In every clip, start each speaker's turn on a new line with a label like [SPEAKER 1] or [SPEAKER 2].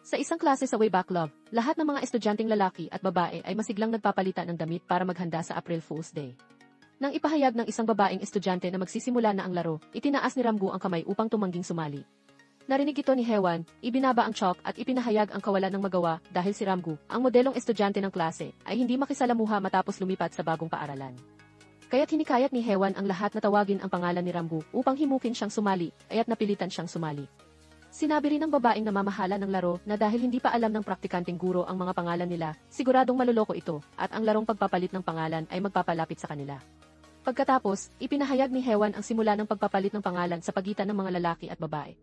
[SPEAKER 1] Sa isang klase sa Way Back Love, lahat ng mga estudyanteng lalaki at babae ay masiglang nagpapalitan ng damit para maghanda sa April Fool's Day. Nang ipahayag ng isang babaeng estudyante na magsisimula na ang laro, itinaas ni Ramgu ang kamay upang tumangging sumali. Narinig ito ni Hewan, ibinaba ang chalk at ipinahayag ang kawalan ng magawa dahil si Ramgu, ang modelong estudyante ng klase, ay hindi makisalamuha matapos lumipat sa bagong paaralan. Kaya't hinikayat ni Hewan ang lahat na tawagin ang pangalan ni Ramgu upang himukin siyang sumali, kaya't napilitan siyang sumali. Sinabi rin ng babaeng namamahala ng laro na dahil hindi pa alam ng praktikanteng guro ang mga pangalan nila, siguradong maluloko ito, at ang larong pagpapalit ng pangalan ay magpapalapit sa kanila. Pagkatapos, ipinahayag ni Hewan ang simula ng pagpapalit ng pangalan sa pagitan ng mga lalaki at babae.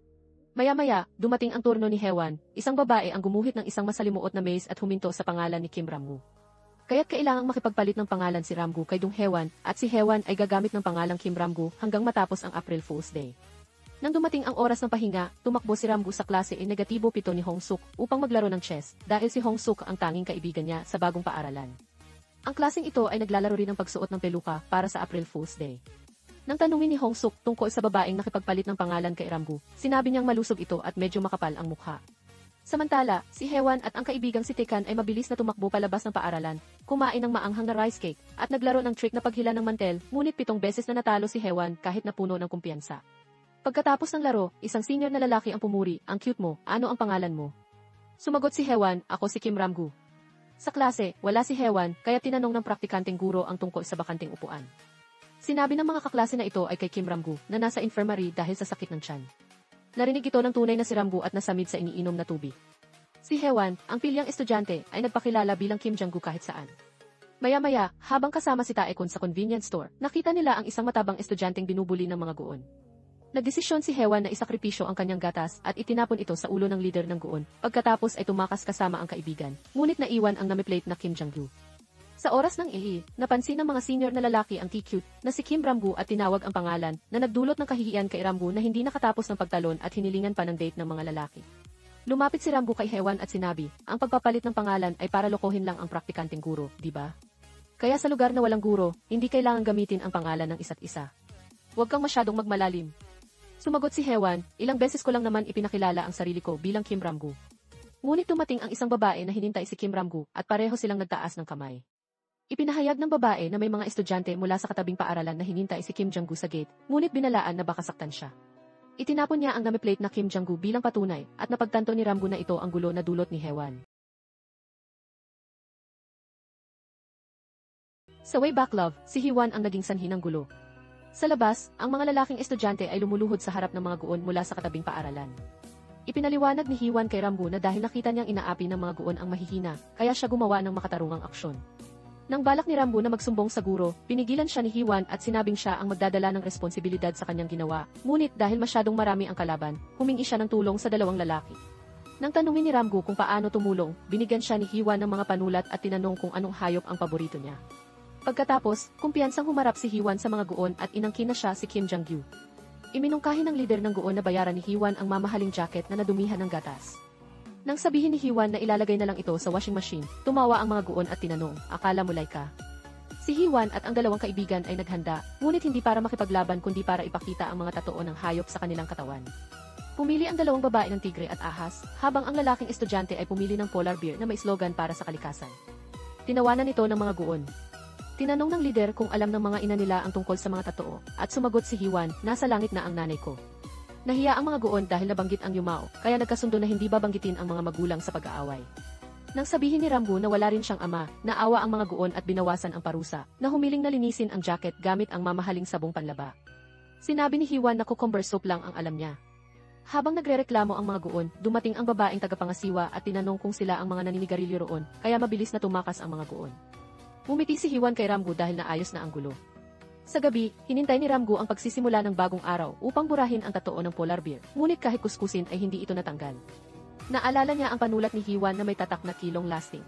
[SPEAKER 1] Maya-maya, dumating ang turno ni Hewan, isang babae ang gumuhit ng isang masalimuot na maze at huminto sa pangalan ni Kim Ramgu. Kaya't kailangang makipagpalit ng pangalan si Ramgu kay Dong Hewan, at si Hewan ay gagamit ng pangalang Kim Ramgu hanggang matapos ang April Fool's Day. Nang dumating ang oras ng pahinga, tumakbo si Ramgu sa klase e negatibo 7 ni Hong Suk upang maglaro ng chess dahil si Hong Suk ang tanging kaibigan niya sa bagong paaralan. Ang klaseng ito ay naglalaro rin ng pagsuot ng peluka para sa April Fool's Day. Nang tanungin ni Hong Suk tungkol sa babaeng nakipagpalit ng pangalan kay Ramgu, sinabi niyang malusog ito at medyo makapal ang mukha. Samantala, si Hewan at ang kaibigang si Tekan ay mabilis na tumakbo palabas ng paaralan, kumain ng maanghang na rice cake, at naglaro ng trick na paghila ng mantel, ngunit 7 beses na natalo si Hewan kahit na puno ng kumpiyansa. Pagkatapos ng laro, isang senior na lalaki ang pumuri, "Ang cute mo, ano ang pangalan mo?" Sumagot si Hewan, "Ako si Kim Ramgu." Sa klase, wala si Hewan, kaya tinanong ng praktikanteng guro ang tungkol sa bakanting upuan. Sinabi ng mga kaklase na ito ay kay Kim Ramgu, na nasa infirmary dahil sa sakit ng tiyan. Narinig ito ng tunay na si Ramgu at nasamid sa iniinom na tubig. Si Hewan, ang pilyang estudyante, ay nagpakilala bilang Kim Jang-gu kahit saan. Maya-maya, habang kasama si Taekon sa convenience store, nakita nila ang isang matabang estudyanteng binubuli ng mga guon. Nagdesisyon si Hewan na isakripisyo ang kanyang gatas at itinapon ito sa ulo ng leader ng guon, pagkatapos ay tumakas kasama ang kaibigan, ngunit naiwan ang namiplate na Kim Jang-gu. Sa oras ng napansin ng mga senior na lalaki ang cute na si Kim Ramgu at tinawag ang pangalan na nagdulot ng kahihiyan kay Ramgu na hindi nakatapos ng pagtalon at hinilingan pa ng date ng mga lalaki. Lumapit si Ramgu kay Hewan at sinabi, "Ang pagpapalit ng pangalan ay para lokohin lang ang praktikanteng guro, di ba? Kaya sa lugar na walang guro, hindi kailangan gamitin ang pangalan ng isa't isa. Huwag kang masyadong magmalalim." Sumagot si Hewan, "Ilang beses ko lang naman ipinakilala ang sarili ko bilang Kim Ramgu." Ngunit dumating ang isang babae na hinintay si Kim Ramgu at pareho silang nagtaas ng kamay. Ipinahayag ng babae na may mga estudyante mula sa katabing paaralan na hinintay si Kim Jang-gu sa gate, ngunit binalaan na baka saktan siya. Itinapon niya ang namiplate na Kim Jang-gu bilang patunay at napagtanto ni Ramgu na ito ang gulo na dulot ni Hewan. Sa Way Back Love, si Hewan ang naging sanhi ng gulo. Sa labas, ang mga lalaking estudyante ay lumuluhod sa harap ng mga guon mula sa katabing paaralan. Ipinaliwanag ni Hewan kay Ramgu na dahil nakita niyang inaapi ng mga guon ang mahihina, kaya siya gumawa ng makatarungang aksyon. Nang balak ni Ramgu na magsumbong sa guro, pinigilan siya ni Hewan at sinabing siya ang magdadala ng responsibilidad sa kanyang ginawa, ngunit dahil masyadong marami ang kalaban, humingi siya ng tulong sa dalawang lalaki. Nang tanungin ni Ramgu kung paano tumulong, binigyan siya ni Hewan ng mga panulat at tinanong kung anong hayop ang paborito niya. Pagkatapos, kumpiyansang humarap si Hewan sa mga guon at inangkin na siya si Kim Jang-gu. Iminungkahi ng lider ng guon na bayaran ni Hewan ang mamahaling jacket na nadumihan ng gatas. Nang sabihin ni Hewan na ilalagay na lang ito sa washing machine, tumawa ang mga guon at tinanong, "Akala mo ka?" Si Hewan at ang dalawang kaibigan ay naghanda, ngunit hindi para makipaglaban kundi para ipakita ang mga tatoo ng hayop sa kanilang katawan. Pumili ang dalawang babae ng tigre at ahas, habang ang lalaking estudyante ay pumili ng polar bear na may slogan para sa kalikasan. Tinawanan ito ng mga guon. Tinanong ng lider kung alam ng mga ina nila ang tungkol sa mga tatoo, at sumagot si Hewan, "Nasa langit na ang nanay ko." Nahiya ang mga guon dahil nabanggit ang yumao, kaya nagkasundo na hindi babanggitin ang mga magulang sa pag-aaway. Nang sabihin ni Ramgu na wala rin siyang ama, naawa ang mga guon at binawasan ang parusa, na humiling na linisin ang jacket gamit ang mamahaling sabong panlaba. Sinabi ni Hewan na cucumber soup lang ang alam niya. Habang nagrereklamo ang mga guon, dumating ang babaeng tagapangasiwa at tinanong kung sila ang mga naninigarilyo roon, kaya mabilis na tumakas ang mga guon. Umiti si Hewan kay Ramgu dahil naayos na ang gulo. Sa gabi, hinintay ni Ramgu ang pagsisimula ng bagong araw upang burahin ang tatoo ng polar bear, ngunit kahit kuskusin ay hindi ito natanggal. Naalala niya ang panulat ni Hewan na may tatak na kilong lasting.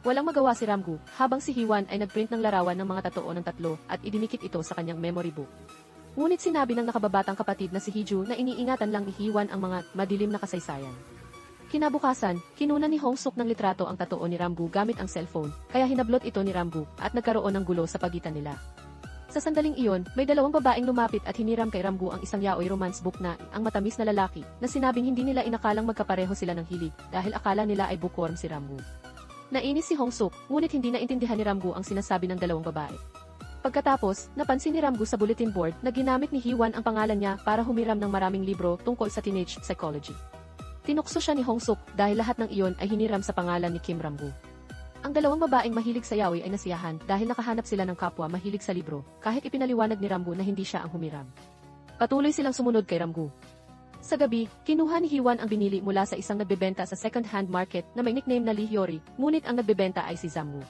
[SPEAKER 1] Walang magawa si Ramgu, habang si Hewan ay nagprint ng larawan ng mga tatoo ng tatlo at idinikit ito sa kanyang memory book. Ngunit sinabi ng nakababatang kapatid na si Hiju na iniingatan lang ni Hewan ang mga madilim na kasaysayan. Kinabukasan, kinunan ni Hong Suk ng litrato ang tatoo ni Ramgu gamit ang cellphone, kaya hinablot ito ni Ramgu at nagkaroon ng gulo sa pagitan nila. Sa Sa sandaling iyon, may dalawang babaeng lumapit at hiniram kay Ramgu ang isang yaoi romance book na ang matamis na lalaki na sinabing hindi nila inakalang magkapareho sila ng hilig dahil akala nila ay bookworm si Ramgu. Nainis si Hongsuk, ngunit hindi naintindihan ni Ramgu ang sinasabi ng dalawang babae. Pagkatapos, napansin ni Ramgu sa bulletin board na ginamit ni Hiwan ang pangalan niya para humiram ng maraming libro tungkol sa teenage psychology. Tinukso siya ni Hongsuk dahil lahat ng iyon ay hiniram sa pangalan ni Kim Ramgu. Ang dalawang babaeng mahilig sa yaoi ay nasiyahan dahil nakahanap sila ng kapwa mahilig sa libro kahit ipinaliwanag ni Ramgu na hindi siya ang humiram. Patuloy silang sumunod kay Ramgu. Sa gabi, kinuha ni Hiwan ang binili mula sa isang nagbebenta sa second-hand market na may nickname na Lee Hyori, ngunit ang nagbebenta ay si Zamgu.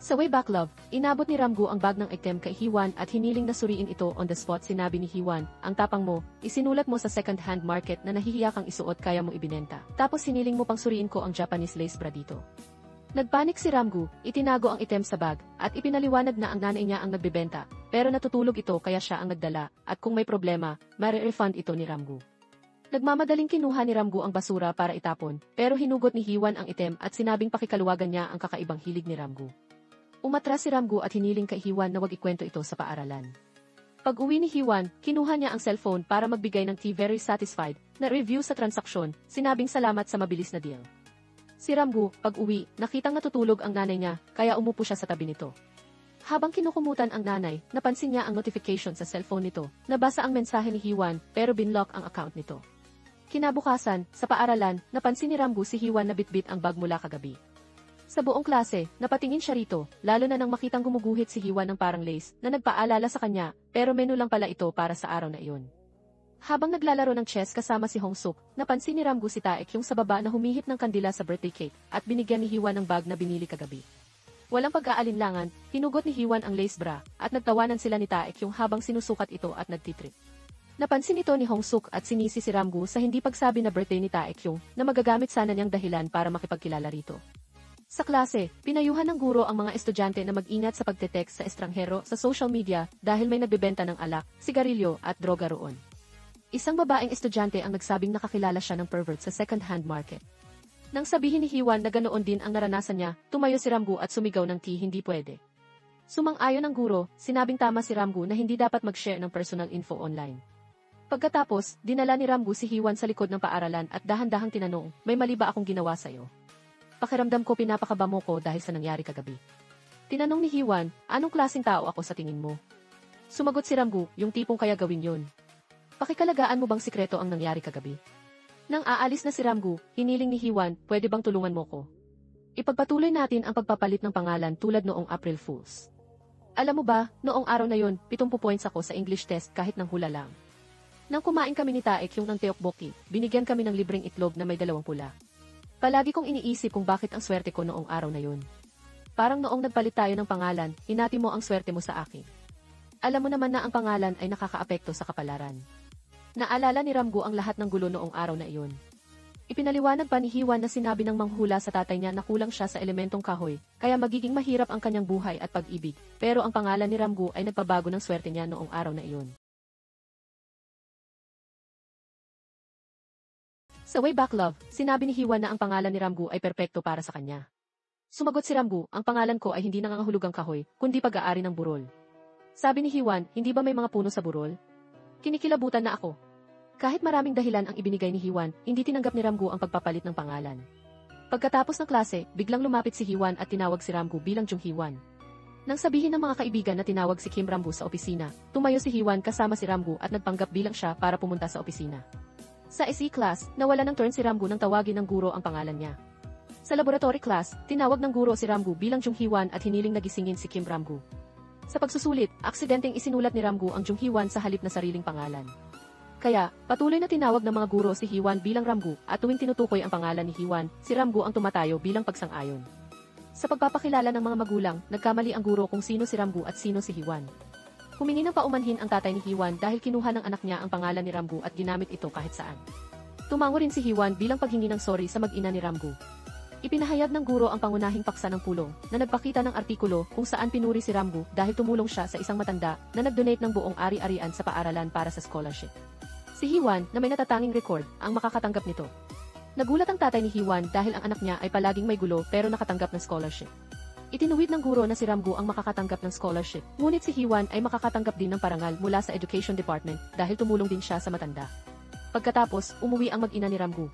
[SPEAKER 1] Sa Way Back Love, inabot ni Ramgu ang bag ng item kay Hiwan at hiniling na suriin ito on the spot. Sinabi ni Hiwan, ang tapang mo, isinulat mo sa second-hand market na nahihiya kang isuot kaya mo ibinenta. Tapos hiniling mo pang suriin ko ang Japanese lace bra dito. Nagpanik si Ramgu, itinago ang item sa bag, at ipinaliwanag na ang nanay niya ang nagbebenta, pero natutulog ito kaya siya ang nagdala, at kung may problema, mare-refund ito ni Ramgu. Nagmamadaling kinuha ni Ramgu ang basura para itapon, pero hinugot ni Hiwan ang item at sinabing pakikaluwagan niya ang kakaibang hilig ni Ramgu. Umatras si Ramgu at hiniling kay Hiwan na wag ikwento ito sa paaralan. Pag-uwi ni Hiwan, kinuha niya ang cellphone para magbigay ng very satisfied na review sa transaksyon, sinabing salamat sa mabilis na deal. Si Ramgu, pag-uwi, nakitang natutulog ang nanay niya, kaya umupo siya sa tabi nito. Habang kinukumutan ang nanay, napansin niya ang notification sa cellphone nito, nabasa ang mensahe ni Hiwan, pero binlock ang account nito. Kinabukasan, sa paaralan, napansin ni Ramgu si Hiwan na bitbit ang bag mula kagabi. Sa buong klase, napatingin siya rito, lalo na nang makitang gumuguhit si Hiwan ng parang lace na nagpaalala sa kanya, pero menu lang pala ito para sa araw na iyon. Habang naglalaro ng chess kasama si Hongsuk, napansin ni Ramgu si Taek yung sa baba na humihip ng kandila sa birthday cake at binigyan ni Hiwan ng bag na binili kagabi. Walang pag-aalinlangan, hinugot ni Hiwan ang lace bra at nagtawanan sila ni Taek yung habang sinusukat ito at nagtitrip. Napansin ito ni Hongsuk at sinisi si Ramgu sa hindi pagsabi na birthday ni Taek yung na magagamit sana niyang dahilan para makipagkilala rito. Sa klase, pinayuhan ng guro ang mga estudyante na mag-ingat sa pagte-text sa estranghero sa social media dahil may nagbebenta ng alak, sigarilyo at droga roon. Isang babaeng estudyante ang nagsabing nakakilala siya ng pervert sa second-hand market. Nang sabihin ni Hiwan na ganoon din ang naranasan niya, tumayo si Ramgu at sumigaw ng hindi pwede. Sumang-ayon ang guro, sinabing tama si Ramgu na hindi dapat mag-share ng personal info online. Pagkatapos, dinala ni Ramgu si Hiwan sa likod ng paaralan at dahan-dahang tinanong, may mali ba akong ginawa sa'yo? Pakiramdam ko pinapakaba mo ko dahil sa nangyari kagabi. Tinanong ni Hiwan, anong klaseng tao ako sa tingin mo? Sumagot si Ramgu, yung tipong kaya gawin yun. Pakikalagaan mo bang sikreto ang nangyari kagabi? Nang aalis na si Ramgu, hiniling ni Hiwan, pwede bang tulungan mo ko? Ipagpatuloy natin ang pagpapalit ng pangalan tulad noong April Fools. Alam mo ba, noong araw na yon, 70 points ako sa English test kahit nang hula lang. Nang kumain kami ni Taek yung ng teokbokki, binigyan kami ng libreng itlog na may 2 pula. Palagi kong iniisip kung bakit ang swerte ko noong araw na yun. Parang noong nagpalit tayo ng pangalan, hinati mo ang swerte mo sa akin. Alam mo naman na ang pangalan ay nakakaapekto sa kapalaran. Naalala ni Ramgu ang lahat ng gulo noong araw na iyon. Ipinaliwanag pa ni Hiwan na sinabi ng manghula sa tatay niya na kulang siya sa elementong kahoy, kaya magiging mahirap ang kanyang buhay at pag-ibig, pero ang pangalan ni Ramgu ay nagpabago ng swerte niya noong araw na iyon. Sa Way Back Love, sinabi ni Hiwan na ang pangalan ni Ramgu ay perpekto para sa kanya. Sumagot si Ramgu, ang pangalan ko ay hindi nangangahulugang kahoy, kundi pag-aari ng burol. Sabi ni Hiwan, hindi ba may mga puno sa burol? Kinikilabutan na ako. Kahit maraming dahilan ang ibinigay ni Hiwan, hindi tinanggap ni Ramgu ang pagpapalit ng pangalan. Pagkatapos ng klase, biglang lumapit si Hiwan at tinawag si Ramgu bilang Jung Hiwan. Nang sabihin ng mga kaibigan na tinawag si Kim Ramgu sa opisina, tumayo si Hiwan kasama si Ramgu at nagpanggap bilang siya para pumunta sa opisina. Sa SE class, nawala ng turn si Ramgu nang tawagin ng guro ang pangalan niya. Sa laboratory class, tinawag ng guro si Ramgu bilang Jung Hiwan at hiniling nagisingin si Kim Ramgu. Sa pagsusulit, aksidenteng isinulat ni Ramgu ang Jung Hiwan sa halip na sariling pangalan. Kaya, patuloy na tinawag ng mga guro si Hiwan bilang Ramgu at tuwing tinutukoy ang pangalan ni Hiwan, si Ramgu ang tumatayo bilang pagsang-ayon. Sa pagpapakilala ng mga magulang, nagkamali ang guro kung sino si Ramgu at sino si Hiwan. Humingi ng paumanhin ang tatay ni Hiwan dahil kinuha ng anak niya ang pangalan ni Ramgu at ginamit ito kahit saan. Tumango rin si Hiwan bilang paghingi ng sorry sa mag-ina ni Ramgu. Ipinahayag ng guro ang pangunahing paksa ng pulong na nagpakita ng artikulo kung saan pinuri si Ramgu dahil tumulong siya sa isang matanda na nag-donate ng buong ari-arian sa paaralan para sa scholarship. Si Hiwan, na may natatanging record, ang makakatanggap nito. Nagulat ang tatay ni Hiwan dahil ang anak niya ay palaging may gulo pero nakatanggap ng scholarship. Itinuwid ng guro na si Ramgu ang makakatanggap ng scholarship, ngunit si Hiwan ay makakatanggap din ng parangal mula sa Education Department dahil tumulong din siya sa matanda. Pagkatapos, umuwi ang mag-ina ni Ramgu.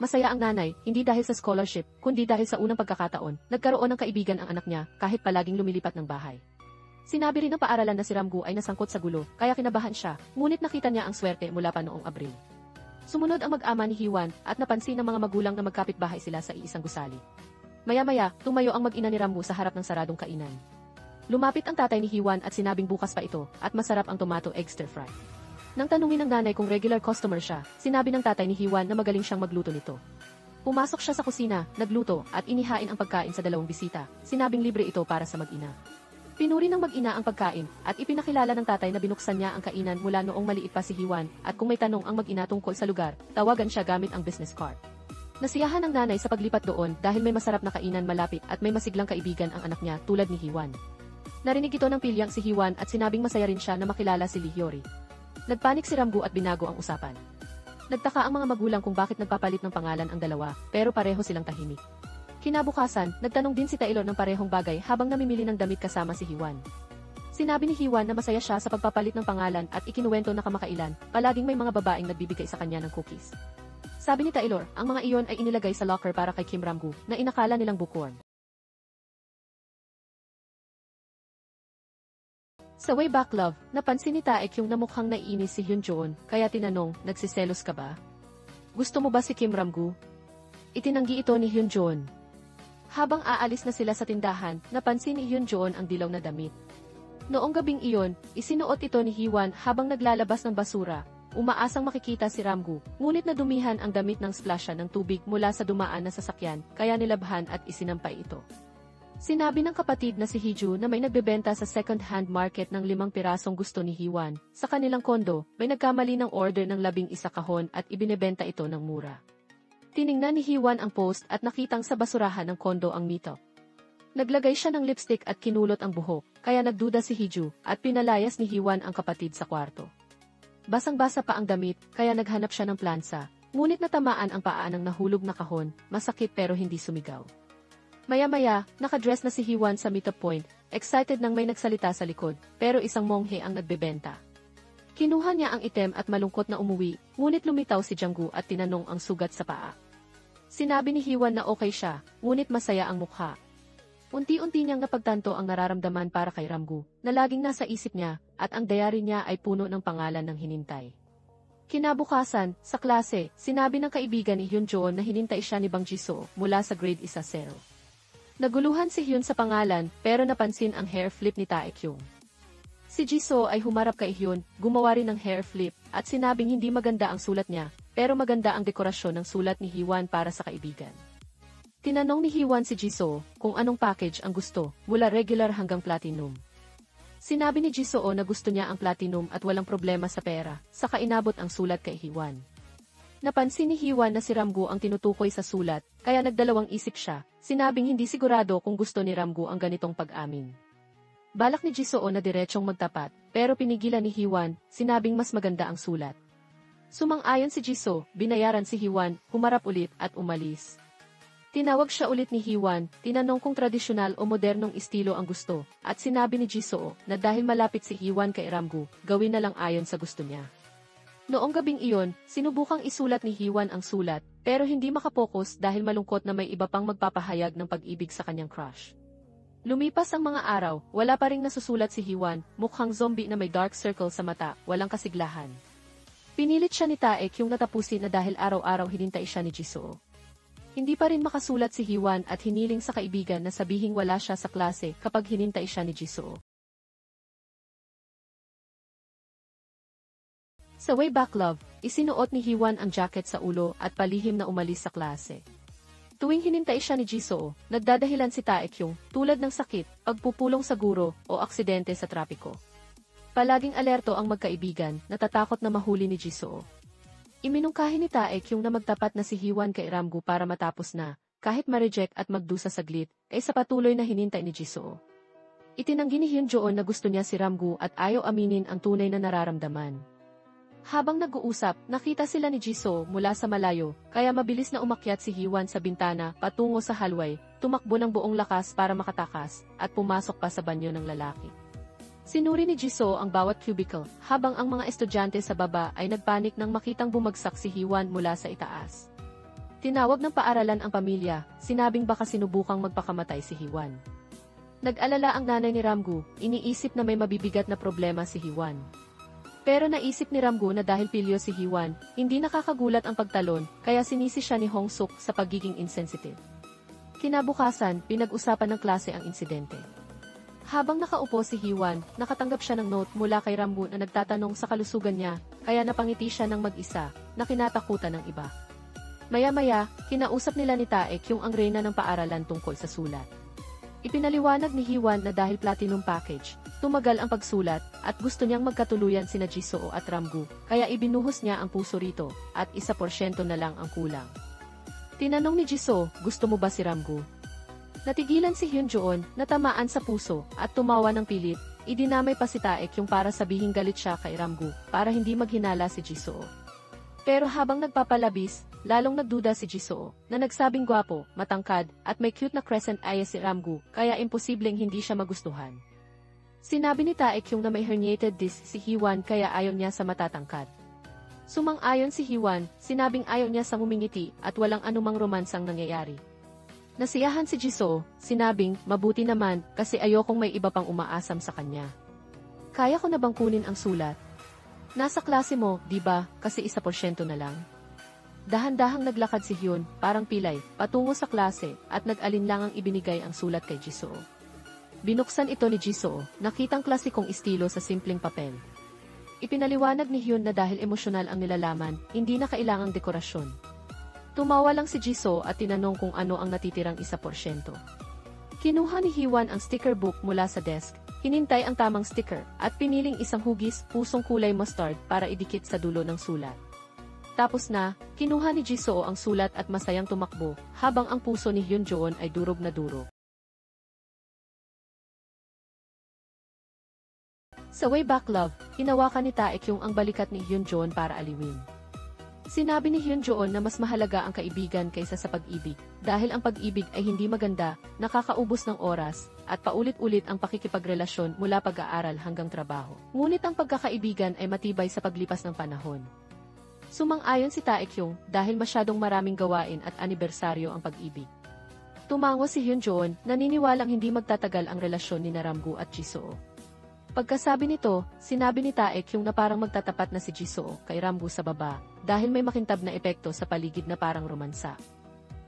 [SPEAKER 1] Masaya ang nanay, hindi dahil sa scholarship, kundi dahil sa unang pagkakataon, nagkaroon ng kaibigan ang anak niya kahit palaging lumilipat ng bahay. Sinabi rin ng paaralan na si Ramgu ay nasangkot sa gulo, kaya kinabahan siya, ngunit nakita niya ang swerte mula pa noong Abril. Sumunod ang mag-ama ni Hiwan at napansin ng mga magulang na magkapitbahay sila sa iisang gusali. Maya-maya, tumayo ang mag-ina ni Ramgu sa harap ng saradong kainan. Lumapit ang tatay ni Hiwan at sinabing bukas pa ito at masarap ang tomato egg stir-fry. Nang tanungin ng nanay kung regular customer siya, sinabi ng tatay ni Hiwan na magaling siyang magluto nito. Pumasok siya sa kusina, nagluto at inihain ang pagkain sa dalawang bisita. Sinabing libre ito para sa mag-ina. Pinuri ng mag-ina ang pagkain at ipinakilala ng tatay na binuksan niya ang kainan mula noong maliit pa si Hiwan at kung may tanong ang mag-ina tungkol sa lugar, tawagan siya gamit ang business card. Nasiyahan ang nanay sa paglipat doon dahil may masarap na kainan malapit at may masiglang kaibigan ang anak niya tulad ni Hiwan. Narinig ito ng pilyang si Hiwan at sinabing masaya rin siya na makilala si Lihyori. Nagpanik si Ramgu at binago ang usapan. Nagtaka ang mga magulang kung bakit nagpapalit ng pangalan ang dalawa, pero pareho silang tahimik. Kinabukasan, nagtanong din si Taylor ng parehong bagay habang namimili ng damit kasama si Hiwan. Sinabi ni Hiwan na masaya siya sa pagpapalit ng pangalan at ikinuwento na kamakailan, palaging may mga babaeng nagbibigay sa kanya ng cookies. Sabi ni Taylor, ang mga iyon ay inilagay sa locker para kay Kim Ramgu, na inakala nilang bookworm. Sa Way Back Love, napansin ni Taek yung namukhang naiinis si Hyun-joon, kaya tinanong, nagsiselos ka ba? Gusto mo ba si Kim Ramgu? Itinanggi ito ni Hyun-joon. Habang aalis na sila sa tindahan, napansin ni Hyun-joon ang dilaw na damit. Noong gabing iyon, isinuot ito ni Hiwan habang naglalabas ng basura. Umaasang makikita si Ramgu, ngunit nadumihan ang damit ng splasha ng tubig mula sa dumaan na sasakyan, kaya nilabhan at isinampay ito. Sinabi ng kapatid na si Hiju na may nagbebenta sa second-hand market ng 5 pirasong gusto ni Hiwan. Sa kanilang kondo, may nagkamali ng order ng 11 kahon at ibinebenta ito ng mura. Tiningnan ni Hiwan ang post at nakitang sa basurahan ng kondo ang meetup. Naglagay siya ng lipstick at kinulot ang buhok, kaya nagduda si Hiju at pinalayas ni Hiwan ang kapatid sa kwarto. Basang-basa pa ang damit, kaya naghanap siya ng plansa, ngunit natamaan ang paa ng nahulog na kahon, masakit pero hindi sumigaw. Maya-maya, nakadress na si Hiwan sa meetup point, excited nang may nagsalita sa likod, pero isang monghe ang nagbebenta. Kinuha niya ang item at malungkot na umuwi, ngunit lumitaw si Janggu at tinanong ang sugat sa paa. Sinabi ni Hiwan na okay siya, ngunit masaya ang mukha. Unti-unti niyang napagtanto ang nararamdaman para kay Ramgu, na laging nasa isip niya, at ang diary niya ay puno ng pangalan ng hinintay. Kinabukasan, sa klase, sinabi ng kaibigan ni Hyun-joon na hinintay siya ni Bang Jisoo mula sa grade 1 0. Naguluhan si Hyun sa pangalan, pero napansin ang hair flip ni Taekyung. Si Jisoo ay humarap kay Hyun, gumawa rin ng hair flip, at sinabing hindi maganda ang sulat niya, pero maganda ang dekorasyon ng sulat ni Hiwan para sa kaibigan. Tinanong ni Hiwan si Jisoo kung anong package ang gusto, mula regular hanggang platinum. Sinabi ni Jisoo na gusto niya ang platinum at walang problema sa pera, saka inabot ang sulat kay Hiwan. Napansin ni Hiwan na si Ramgu ang tinutukoy sa sulat, kaya nagdalawang isip siya, sinabing hindi sigurado kung gusto ni Ramgu ang ganitong pag-amin. Balak ni Jisoo na diretsyong magtapat, pero pinigilan ni Hiwan, sinabing mas maganda ang sulat. Sumang-ayon si Jisoo, binayaran si Hiwan, humarap ulit at umalis. Tinawag siya ulit ni Hiwan, tinanong kung tradisyonal o modernong estilo ang gusto, at sinabi ni Jisoo na dahil malapit si Hiwan kay Ramgu, gawin na lang ayon sa gusto niya. Noong gabing iyon, sinubukang isulat ni Hiwan ang sulat, pero hindi makapokus dahil malungkot na may iba pang magpapahayag ng pag-ibig sa kanyang crush. Lumipas ang mga araw, wala pa ring nasusulat si Hiwan, mukhang zombie na may dark circle sa mata, walang kasiglahan. Pinilit siya ni Taek yung natapusin na dahil araw-araw hinintay siya ni Jisoo. Hindi pa rin makasulat si Hiwan at hiniling sa kaibigan na sabihing wala siya sa klase kapag hinintay siya ni Jisoo. Sa Way Back Love, isinuot ni Hiwan ang jacket sa ulo at palihim na umalis sa klase. Tuwing hinintay siya ni Jisoo, nagdadahilan si Taekyung tulad ng sakit, pagpupulong sa guro o aksidente sa trapiko. Palaging alerto ang magkaibigan, natatakot na mahuli ni Jisoo. Iminungkahi ni Taekyung na magtapat na si Hiwan kay Ramgu para matapos na, kahit ma-reject at magdusa saglit, ay sa patuloy na hinintay ni Jisoo. Itinanggi ni Hyun-joon na gusto niya si Ramgu at ayaw aminin ang tunay na nararamdaman. Habang nag-uusap, nakita sila ni Jisoo mula sa malayo, kaya mabilis na umakyat si Hiwan sa bintana patungo sa hallway, tumakbo ng buong lakas para makatakas, at pumasok pa sa banyo ng lalaki. Sinuri ni Jisoo ang bawat cubicle, habang ang mga estudyante sa baba ay nagpanik nang makitang bumagsak si Hee-won mula sa itaas. Tinawag ng paaralan ang pamilya, sinabing baka sinubukang magpakamatay si Hee-won. Nag-alala ang nanay ni Ramgu, iniisip na may mabibigat na problema si Hee-won. Pero naisip ni Ramgu na dahil pilyo si Hee-won, hindi nakakagulat ang pagtalon, kaya sinisi siya ni Hong-suk sa pagiging insensitive. Kinabukasan, pinag-usapan ng klase ang insidente. Habang nakaupo si Hee-won, nakatanggap siya ng note mula kay Ramgu na nagtatanong sa kalusugan niya, kaya napangiti siya ng mag-isa, na kinatakutan ng iba. Maya-maya, kinausap nila ni Taek yung ang reyna ng paaralan tungkol sa sulat. Ipinaliwanag ni Hee-won na dahil platinum package, tumagal ang pagsulat, at gusto niyang magkatuluyan sina Jisoo at Ramgu, kaya ibinuhos niya ang puso rito, at 1% na lang ang kulang. Tinanong ni Jisoo, gusto mo ba si Ramgu? Natigilan si Hyunjoon, natamaan sa puso, at tumawa ng pilit, idinamay pa si Taek yung para sabihing galit siya kay Ramgu, para hindi maghinala si Jisoo. Pero habang nagpapalabis, lalong nagduda si Jisoo, na nagsabing gwapo, matangkad, at may cute na crescent eye si Ramgu, kaya imposibleng hindi siya magustuhan. Sinabi ni Taek yung na may herniated disc si Hee-won kaya ayaw niya sa matatangkad. Sumang-ayon si Hee-won, sinabing ayaw niya sa ngumingiti at walang anumang romansang nangyayari. Nasiyahan si Jisoo, sinabing, mabuti naman, kasi ayokong may iba pang umaasam sa kanya. Kaya ko na bang kunin ang sulat? Nasa klase mo, di ba, kasi 1% na lang? Dahan-dahang naglakad si Hyun, parang pilay, patungo sa klase, at nag-alinlangang ibinigay ang sulat kay Jisoo. Binuksan ito ni Jisoo, nakitang klasikong estilo sa simpleng papel. Ipinaliwanag ni Hyun na dahil emosyonal ang nilalaman, hindi na kailangang dekorasyon. Tumawa lang si Jisoo at tinanong kung ano ang natitirang 1%. Kinuha ni Hee-won ang sticker book mula sa desk, hinintay ang tamang sticker, at piniling isang hugis, pusong kulay mustard para idikit sa dulo ng sulat. Tapos na, kinuha ni Jisoo ang sulat at masayang tumakbo, habang ang puso ni Hyunjoon ay durog na durog. Sa Way Back Love, hinawakan ni Taek yung ang balikat ni Hyunjoon para aliwin. Sinabi ni Hyunjoon na mas mahalaga ang kaibigan kaysa sa pag-ibig, dahil ang pag-ibig ay hindi maganda, nakakaubos ng oras, at paulit-ulit ang pakikipagrelasyon mula pag-aaral hanggang trabaho. Ngunit ang pagkakaibigan ay matibay sa paglipas ng panahon. Sumang-ayon si Taekyung dahil masyadong maraming gawain at anibersaryo ang pag-ibig. Tumango si Hyunjoon, naniniwalang hindi magtatagal ang relasyon ni Ramgu at Jisoo. Pagkasabi nito, sinabi ni Taek yung na parang magtatapat na si Jisoo kay Ramgu sa baba, dahil may makintab na epekto sa paligid na parang romansa.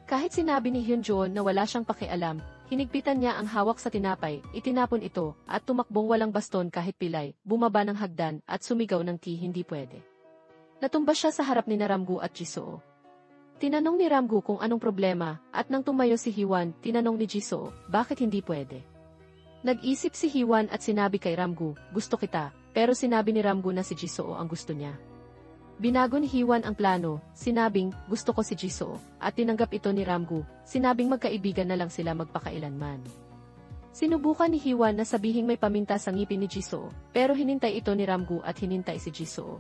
[SPEAKER 1] Kahit sinabi ni Hyunjoon na wala siyang pakialam, hinigpitan niya ang hawak sa tinapay, itinapon ito, at tumakbong walang baston kahit pilay, bumaba ng hagdan, at sumigaw ng hindi pwede. Natumba siya sa harap ni Ramgu at Jisoo. Tinanong ni Ramgu kung anong problema, at nang tumayo si Hee-won, tinanong ni Jisoo, bakit hindi pwede? Nag-isip si Hee-won at sinabi kay Ramgu, gusto kita, pero sinabi ni Ramgu na si Jisoo ang gusto niya. Binago ni Hee-won ang plano, sinabing, gusto ko si Jisoo, at tinanggap ito ni Ramgu, sinabing magkaibigan na lang sila magpakailanman. Sinubukan ni Hee-won na sabihing may paminta sa ngipin ni Jisoo, pero hinintay ito ni Ramgu at hinintay si Jisoo.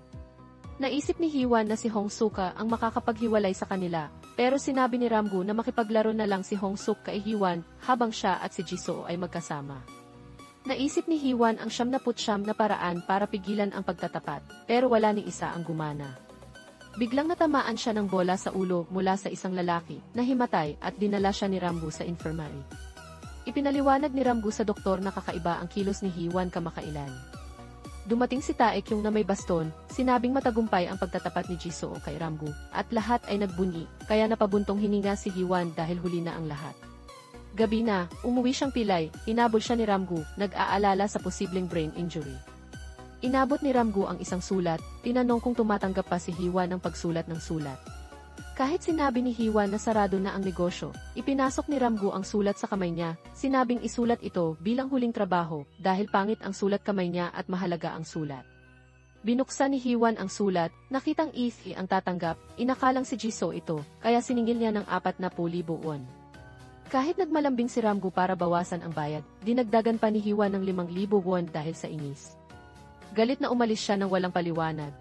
[SPEAKER 1] Naisip ni Hee-won na si Hong-suk ang makakapaghiwalay sa kanila, pero sinabi ni Ramgu na makipaglaro na lang si Hong-suk kay Hee-won habang siya at si Jisoo ay magkasama. Naisip ni Hee-won ang 79 na paraan para pigilan ang pagtatapat, pero wala ni isa ang gumana. Biglang natamaan siya ng bola sa ulo mula sa isang lalaki na himatay at dinala siya ni Ramgu sa infirmary. Ipinaliwanag ni Ramgu sa doktor na kakaiba ang kilos ni Hee-won kamakailan. Dumating si Taek yung na may baston, sinabing matagumpay ang pagtatapat ni Jisoo kay Ramgu, at lahat ay nagbunyi, kaya napabuntong hininga si Hee-won dahil huli na ang lahat. Gabi na, umuwi siyang pilay, inabol siya ni Ramgu, nag-aalala sa posibleng brain injury. Inabot ni Ramgu ang isang sulat, tinanong kung tumatanggap pa si Hee-won ng pagsulat ng sulat. Kahit sinabi ni Hee-won na sarado na ang negosyo, ipinasok ni Ramgu ang sulat sa kamay niya, sinabing isulat ito bilang huling trabaho dahil pangit ang sulat kamay niya at mahalaga ang sulat. Binuksan ni Hee-won ang sulat, nakitang easy ang tatanggap, inakalang si Jisoo ito, kaya siningil niya ng 40,000 won. Kahit nagmalambing si Ramgu para bawasan ang bayad, dinagdagan pa ni Hee-won ng 5,000 won dahil sa inis. Galit na umalis siya ng walang paliwanag.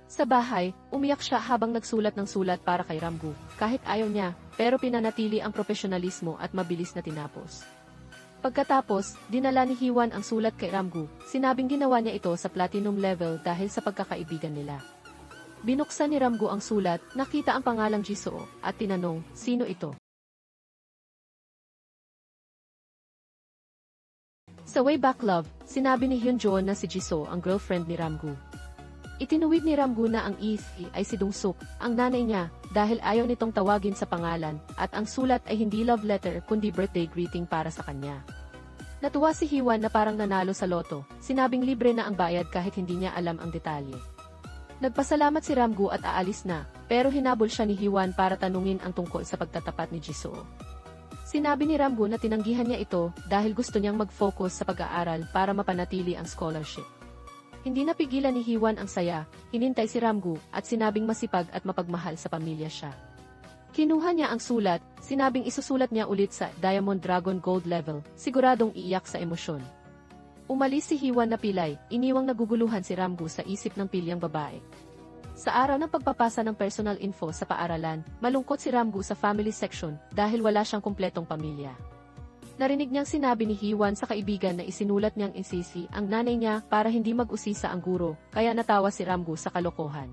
[SPEAKER 1] Sa bahay, umiyak siya habang nagsulat ng sulat para kay Ramgu. Kahit ayaw niya, pero pinanatili ang profesionalismo at mabilis na tinapos. Pagkatapos, dinala ni Hiwan ang sulat kay Ramgu. Sinabing ginawa niya ito sa platinum level dahil sa pagkakaibigan nila. Binuksan ni Ramgu ang sulat, nakita ang pangalang Jisoo, at tinanong, sino ito? Sa Way Back Love, sinabi ni Hyunjo na si Jisoo ang girlfriend ni Ramgu. Itinuwid ni Ramgu na ang Isi ay si Dong-suk, ang nanay niya, dahil ayaw nitong tawagin sa pangalan, at ang sulat ay hindi love letter kundi birthday greeting para sa kanya. Natuwa si Hiwan na parang nanalo sa loto, sinabing libre na ang bayad kahit hindi niya alam ang detalye. Nagpasalamat si Ramgu at aalis na, pero hinabol siya ni Hiwan para tanungin ang tungkol sa pagtatapat ni Jisoo. Sinabi ni Ramgu na tinanggihan niya ito dahil gusto niyang mag-focus sa pag-aaral para mapanatili ang scholarship. Hindi napigilan ni Hiwan ang saya, hinintay si Ramgu at sinabing masipag at mapagmahal sa pamilya siya. Kinuha niya ang sulat, sinabing isusulat niya ulit sa Diamond Dragon Gold level, siguradong iiyak sa emosyon. Umalis si Hiwan na pilay, iniwang naguguluhan si Ramgu sa isip ng pilyang babae. Sa araw ng pagpapasa ng personal info sa paaralan, malungkot si Ramgu sa family section dahil wala siyang kumpletong pamilya. Narinig niyang sinabi ni Hiwan sa kaibigan na isinulat niyang insisi ang nanay niya para hindi mag-usisa ang guro, kaya natawa si Ramgu sa kalokohan.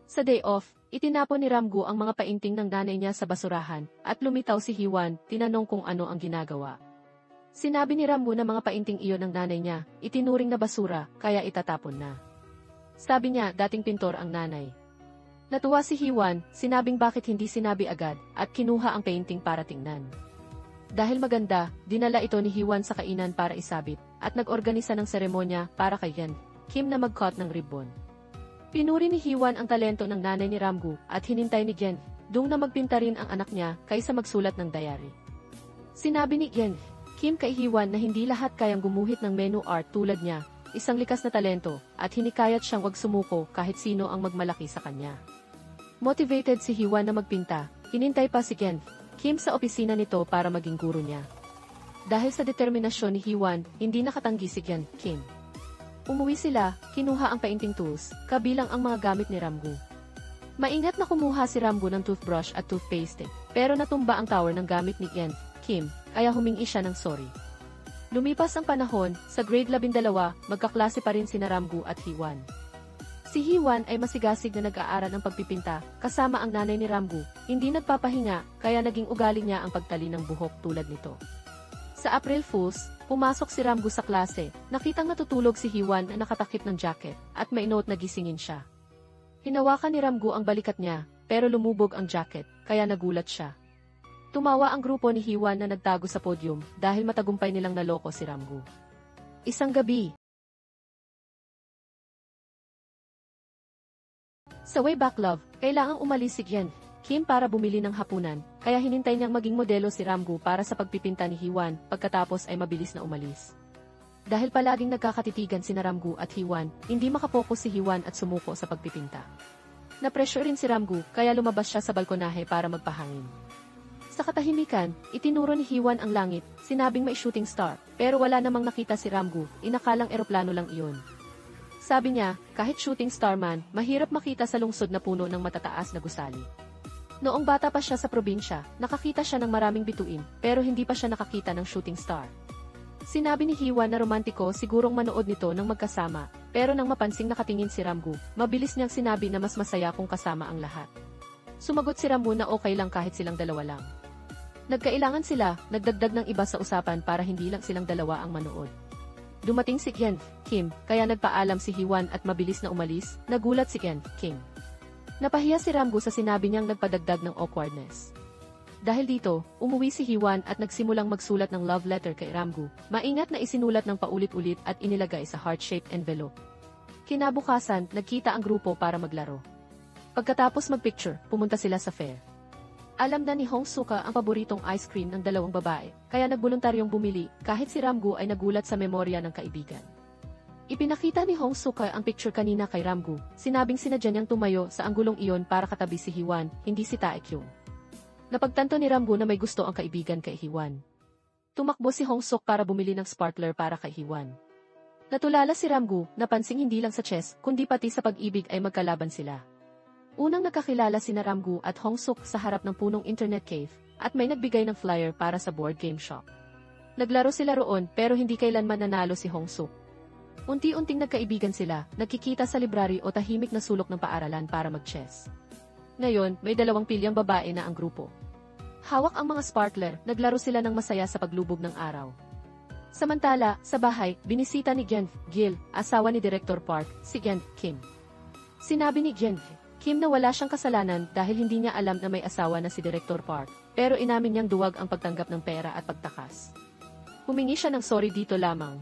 [SPEAKER 1] Sa day off, itinapon ni Ramgu ang mga painting ng nanay niya sa basurahan, at lumitaw si Hiwan, tinanong kung ano ang ginagawa. Sinabi ni Ramgu na mga painting iyon ng nanay niya, itinuring na basura, kaya itatapon na. Sabi niya, dating pintor ang nanay. Natuwa si Hiwan, sinabing bakit hindi sinabi agad, at kinuha ang painting para tingnan. Dahil maganda, dinala ito ni Hiwan sa kainan para isabit, at nag-organisa ng seremonya para kay Yen, Kim na mag-cut ng ribbon. Pinuri ni Hiwan ang talento ng nanay ni Ramgu, at hinintay ni Yen, Dung na magpinta rin ang anak niya kaysa magsulat ng diary. Sinabi ni Yen, Kim kay Hiwan na hindi lahat kayang gumuhit ng menu art tulad niya, isang likas na talento, at hinikayat siyang wag sumuko kahit sino ang magmalaki sa kanya. Motivated si Hiwan na magpinta, hinintay pa si Kim sa opisina nito para maging guro niya. Dahil sa determinasyon ni Hiwan, hindi nakatanggi si Kim. Umuwi sila, kinuha ang painting tools, kabilang ang mga gamit ni Ramgu. Maingat na kumuha si Ramgu ng toothbrush at toothpaste, pero natumba ang tower ng gamit ni Kim, kaya humingi siya ng sorry. Lumipas ang panahon, sa grade 12, magkaklase pa rin sina Ramgu at Hiwan. Si Hiwan ay masigasig na nag-aaral ng pagpipinta, kasama ang nanay ni Ramgu, hindi nagpapahinga, kaya naging ugali niya ang pagtali ng buhok tulad nito. Sa April Fools, pumasok si Ramgu sa klase, nakitang natutulog si Hiwan na nakatakip ng jacket, at may note na gisingin siya. Hinawakan ni Ramgu ang balikat niya, pero lumubog ang jacket, kaya nagulat siya. Tumawa ang grupo ni Hiwan na nagtago sa podium dahil matagumpay nilang naloko si Ramgu. Isang gabi. Sa Way Back Love, kailangang umalis si Kim para bumili ng hapunan, kaya hinintay niyang maging modelo si Ramgu para sa pagpipinta ni Hiwan, pagkatapos ay mabilis na umalis. Dahil palaging nagkakatitigan sina Ramgu at Hiwan, hindi makapokus si Hiwan at sumuko sa pagpipinta. Na-pressure rin si Ramgu, kaya lumabas siya sa balkonahe para magpahangin. Sa katahimikan, itinuro ni Hiwan ang langit, sinabing may shooting star, pero wala namang nakita si Ramgu, inakalang eroplano lang iyon. Sabi niya, kahit shooting star man, mahirap makita sa lungsod na puno ng matataas na gusali. Noong bata pa siya sa probinsya, nakakita siya ng maraming bituin, pero hindi pa siya nakakita ng shooting star. Sinabi ni Hiwan na romantiko sigurong manood nito ng magkasama, pero nang mapansing nakatingin si Ramgu, mabilis niyang sinabi na mas masaya kung kasama ang lahat. Sumagot si Ramgu na okay lang kahit silang dalawa lang. Nagkailangan sila, nagdagdag ng iba sa usapan para hindi lang silang dalawa ang manood. Dumating si Kim, kaya nagpaalam si Hiwan at mabilis na umalis, nagulat si Kim. Napahiya si Ramgu sa sinabi niyang nagpadagdag ng awkwardness. Dahil dito, umuwi si Hiwan at nagsimulang magsulat ng love letter kay Ramgu, maingat na isinulat ng paulit-ulit at inilagay sa heart-shaped envelope. Kinabukasan, nagkita ang grupo para maglaro. Pagkatapos magpicture, pumunta sila sa fair. Alam na ni Hong Suka ang paboritong ice cream ng dalawang babae, kaya nagboluntaryong bumili, kahit si Ramgu ay nagulat sa memorya ng kaibigan. Ipinakita ni Hong Suka ang picture kanina kay Ramgu, sinabing sinadya niyang tumayo sa anggulong iyon para katabi si Hiwan, hindi si Taekyung. Napagtanto ni Ramgu na may gusto ang kaibigan kay Hiwan. Tumakbo si Hong Suk para bumili ng sparkler para kay Hiwan. Natulala si Ramgu, napansing hindi lang sa chess, kundi pati sa pag-ibig ay magkalaban sila. Unang nakakilala sina Ramgu at Hongsuk sa harap ng punong internet cave, at may nagbigay ng flyer para sa board game shop. Naglaro sila roon pero hindi kailanman nanalo si Hongsuk. Unti-unting nagkaibigan sila, nagkikita sa library o tahimik na sulok ng paaralan para mag-chess. Ngayon, may 2 pilyang babae na ang grupo. Hawak ang mga sparkler, naglaro sila ng masaya sa paglubog ng araw. Samantala, sa bahay, binisita ni Gil, asawa ni Director Park, si Kim. Sinabi ni Kim na wala siyang kasalanan dahil hindi niya alam na may asawa na si Director Park, pero inamin niyang duwag ang pagtanggap ng pera at pagtakas. Humingi siya ng sorry dito lamang.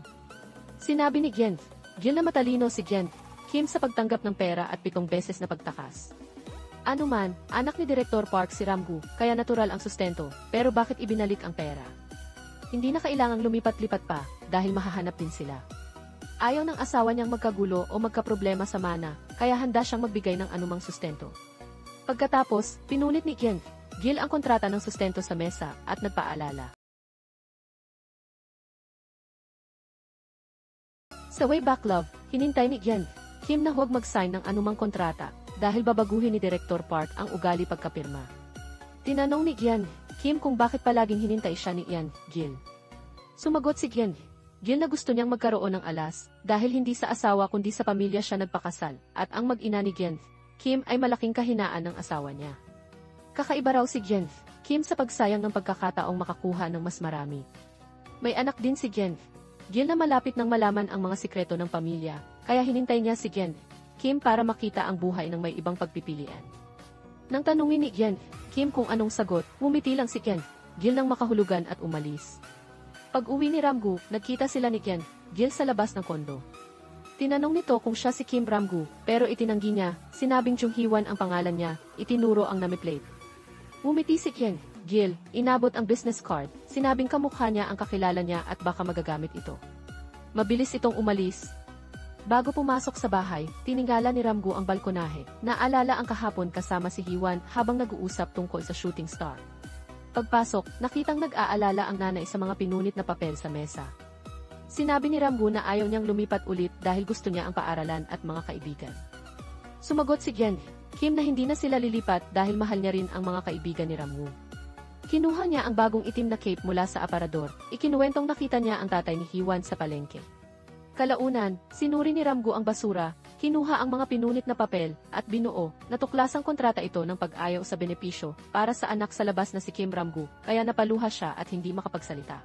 [SPEAKER 1] Sinabi ni Gil na matalino si Kim sa pagtanggap ng pera at 7 beses na pagtakas. Ano man, anak ni Director Park si Ramgu, kaya natural ang sustento, pero bakit ibinalik ang pera? Hindi na kailangang lumipat-lipat pa, dahil mahahanap din sila. Ayaw ng asawa niyang magkagulo o magkaproblema sa mana, kaya handa siyang magbigay ng anumang sustento. Pagkatapos, pinulit ni Gil ang kontrata ng sustento sa mesa, at nagpaalala. Sa way back love, hinintay ni Kim na huwag mag-sign ng anumang kontrata, dahil babaguhin ni Director Park ang ugali pagkapirma. Tinanong ni Kim kung bakit palaging hinintay siya ni Gil. Sumagot si Gil na gusto niyang magkaroon ng alas, dahil hindi sa asawa kundi sa pamilya siya nagpakasal, at ang mag-ina ni Kim ay malaking kahinaan ng asawa niya. Kakaiba raw si Kim sa pagsayang ng pagkakataong makakuha ng mas marami. May anak din si Gil na malapit nang malaman ang mga sikreto ng pamilya, kaya hinintay niya si Kim para makita ang buhay ng may ibang pagpipilian. Nang tanungin ni Kim kung anong sagot, ngumiti lang si Gil nang makahulugan at umalis. Pag-uwi ni Ramgu, nagkita sila ni Gil sa labas ng kondo. Tinanong nito kung siya si Kim Ramgu, pero itinanggi niya, sinabing Chung Hiwan ang pangalan niya, itinuro ang nami-plate. Ngumiti si Gil, inabot ang business card, sinabing kamukha niya ang kakilala niya at baka magagamit ito. Mabilis itong umalis. Bago pumasok sa bahay, tiningala ni Ramgu ang balkonahe. Naalala ang kahapon kasama si Hiwan habang nag-uusap tungkol sa shooting star. Pagpasok, nakitang nag-aalala ang nanay sa mga pinunit na papel sa mesa. Sinabi ni Ramgu na ayaw niyang lumipat ulit dahil gusto niya ang paaralan at mga kaibigan. Sumagot si Kim na hindi na sila lilipat dahil mahal niya rin ang mga kaibigan ni Ramgu. Kinuha niya ang bagong itim na cape mula sa aparador. Ikinuwentong nakita niya ang tatay ni Hiwan sa palengke. Kalaunan, sinuri ni Ramgu ang basura, kinuha ang mga pinunit na papel, at binuo, natuklasang kontrata ito ng pag-ayaw sa benepisyo para sa anak sa labas na si Kim Ramgu, kaya napaluha siya at hindi makapagsalita.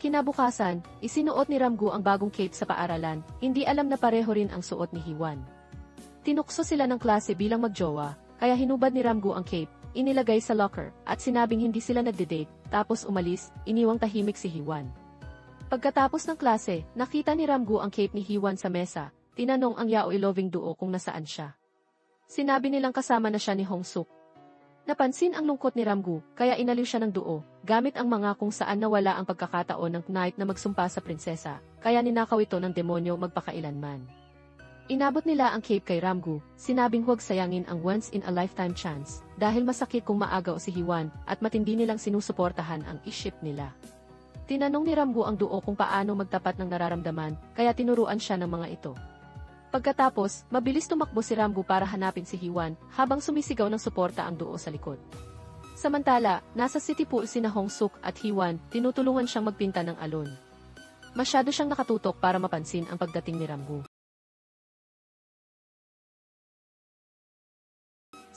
[SPEAKER 1] Kinabukasan, isinuot ni Ramgu ang bagong cape sa paaralan, hindi alam na pareho rin ang suot ni Hiwan. Tinukso sila ng klase bilang magjowa, kaya hinubad ni Ramgu ang cape, inilagay sa locker, at sinabing hindi sila nagde-date, tapos umalis, iniwang tahimik si Hiwan. Pagkatapos ng klase, nakita ni Ramgu ang cape ni Hiwan sa mesa, tinanong ang yaoi loving duo kung nasaan siya. Sinabi nilang kasama na siya ni Hongsuk. Napansin ang lungkot ni Ramgu, kaya inaliw siya ng duo, gamit ang mga kung saan nawala ang pagkakataon ng knight na magsumpa sa prinsesa, kaya ninakaw ito ng demonyo magpakailanman. Inabot nila ang cape kay Ramgu, sinabing huwag sayangin ang once-in-a-lifetime chance, dahil masakit kung maagaw si Hiwan, at matindi nilang sinusuportahan ang iship nila. Tinanong ni Ramgu ang duo kung paano magtapat ng nararamdaman, kaya tinuruan siya ng mga ito. Pagkatapos, mabilis tumakbo si Ramgu para hanapin si Hiwan, habang sumisigaw ng suporta ang duo sa likod. Samantala, nasa city pool sina Hongsuk at Hiwan, tinutulungan siyang magpinta ng alon. Masyado siyang nakatutok para mapansin ang pagdating ni Ramgu.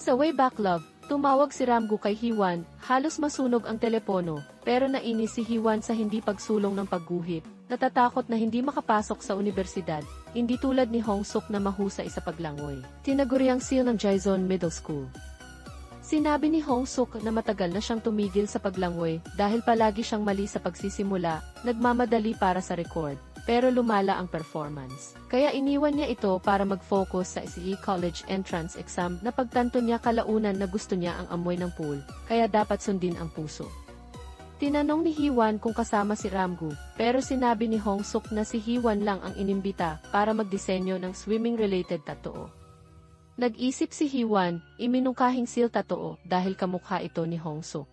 [SPEAKER 1] Sa way back love, tumawag si Ramgu kay Hiwan, halos masunog ang telepono, pero nainis si Hiwan sa hindi pagsulong ng pagguhit, natatakot na hindi makapasok sa universidad, hindi tulad ni Hongsuk na mahusay sa paglangoy. Tinaguriang seal ng Jaizon Middle School. Sinabi ni Hongsuk na matagal na siyang tumigil sa paglangoy dahil palagi siyang mali sa pagsisimula, nagmamadali para sa record, pero lumala ang performance. Kaya iniwan niya ito para mag-focus sa SE College entrance exam na pagtanto niya kalaunan na gusto niya ang amoy ng pool, kaya dapat sundin ang puso. Tinanong ni Hiwan kung kasama si Ramgu, pero sinabi ni Hongsuk na si Hiwan lang ang inimbita para magdisenyo ng swimming-related tattoo. Nag-isip si Hiwan, iminungkahing seal tattoo dahil kamukha ito ni Hongsuk.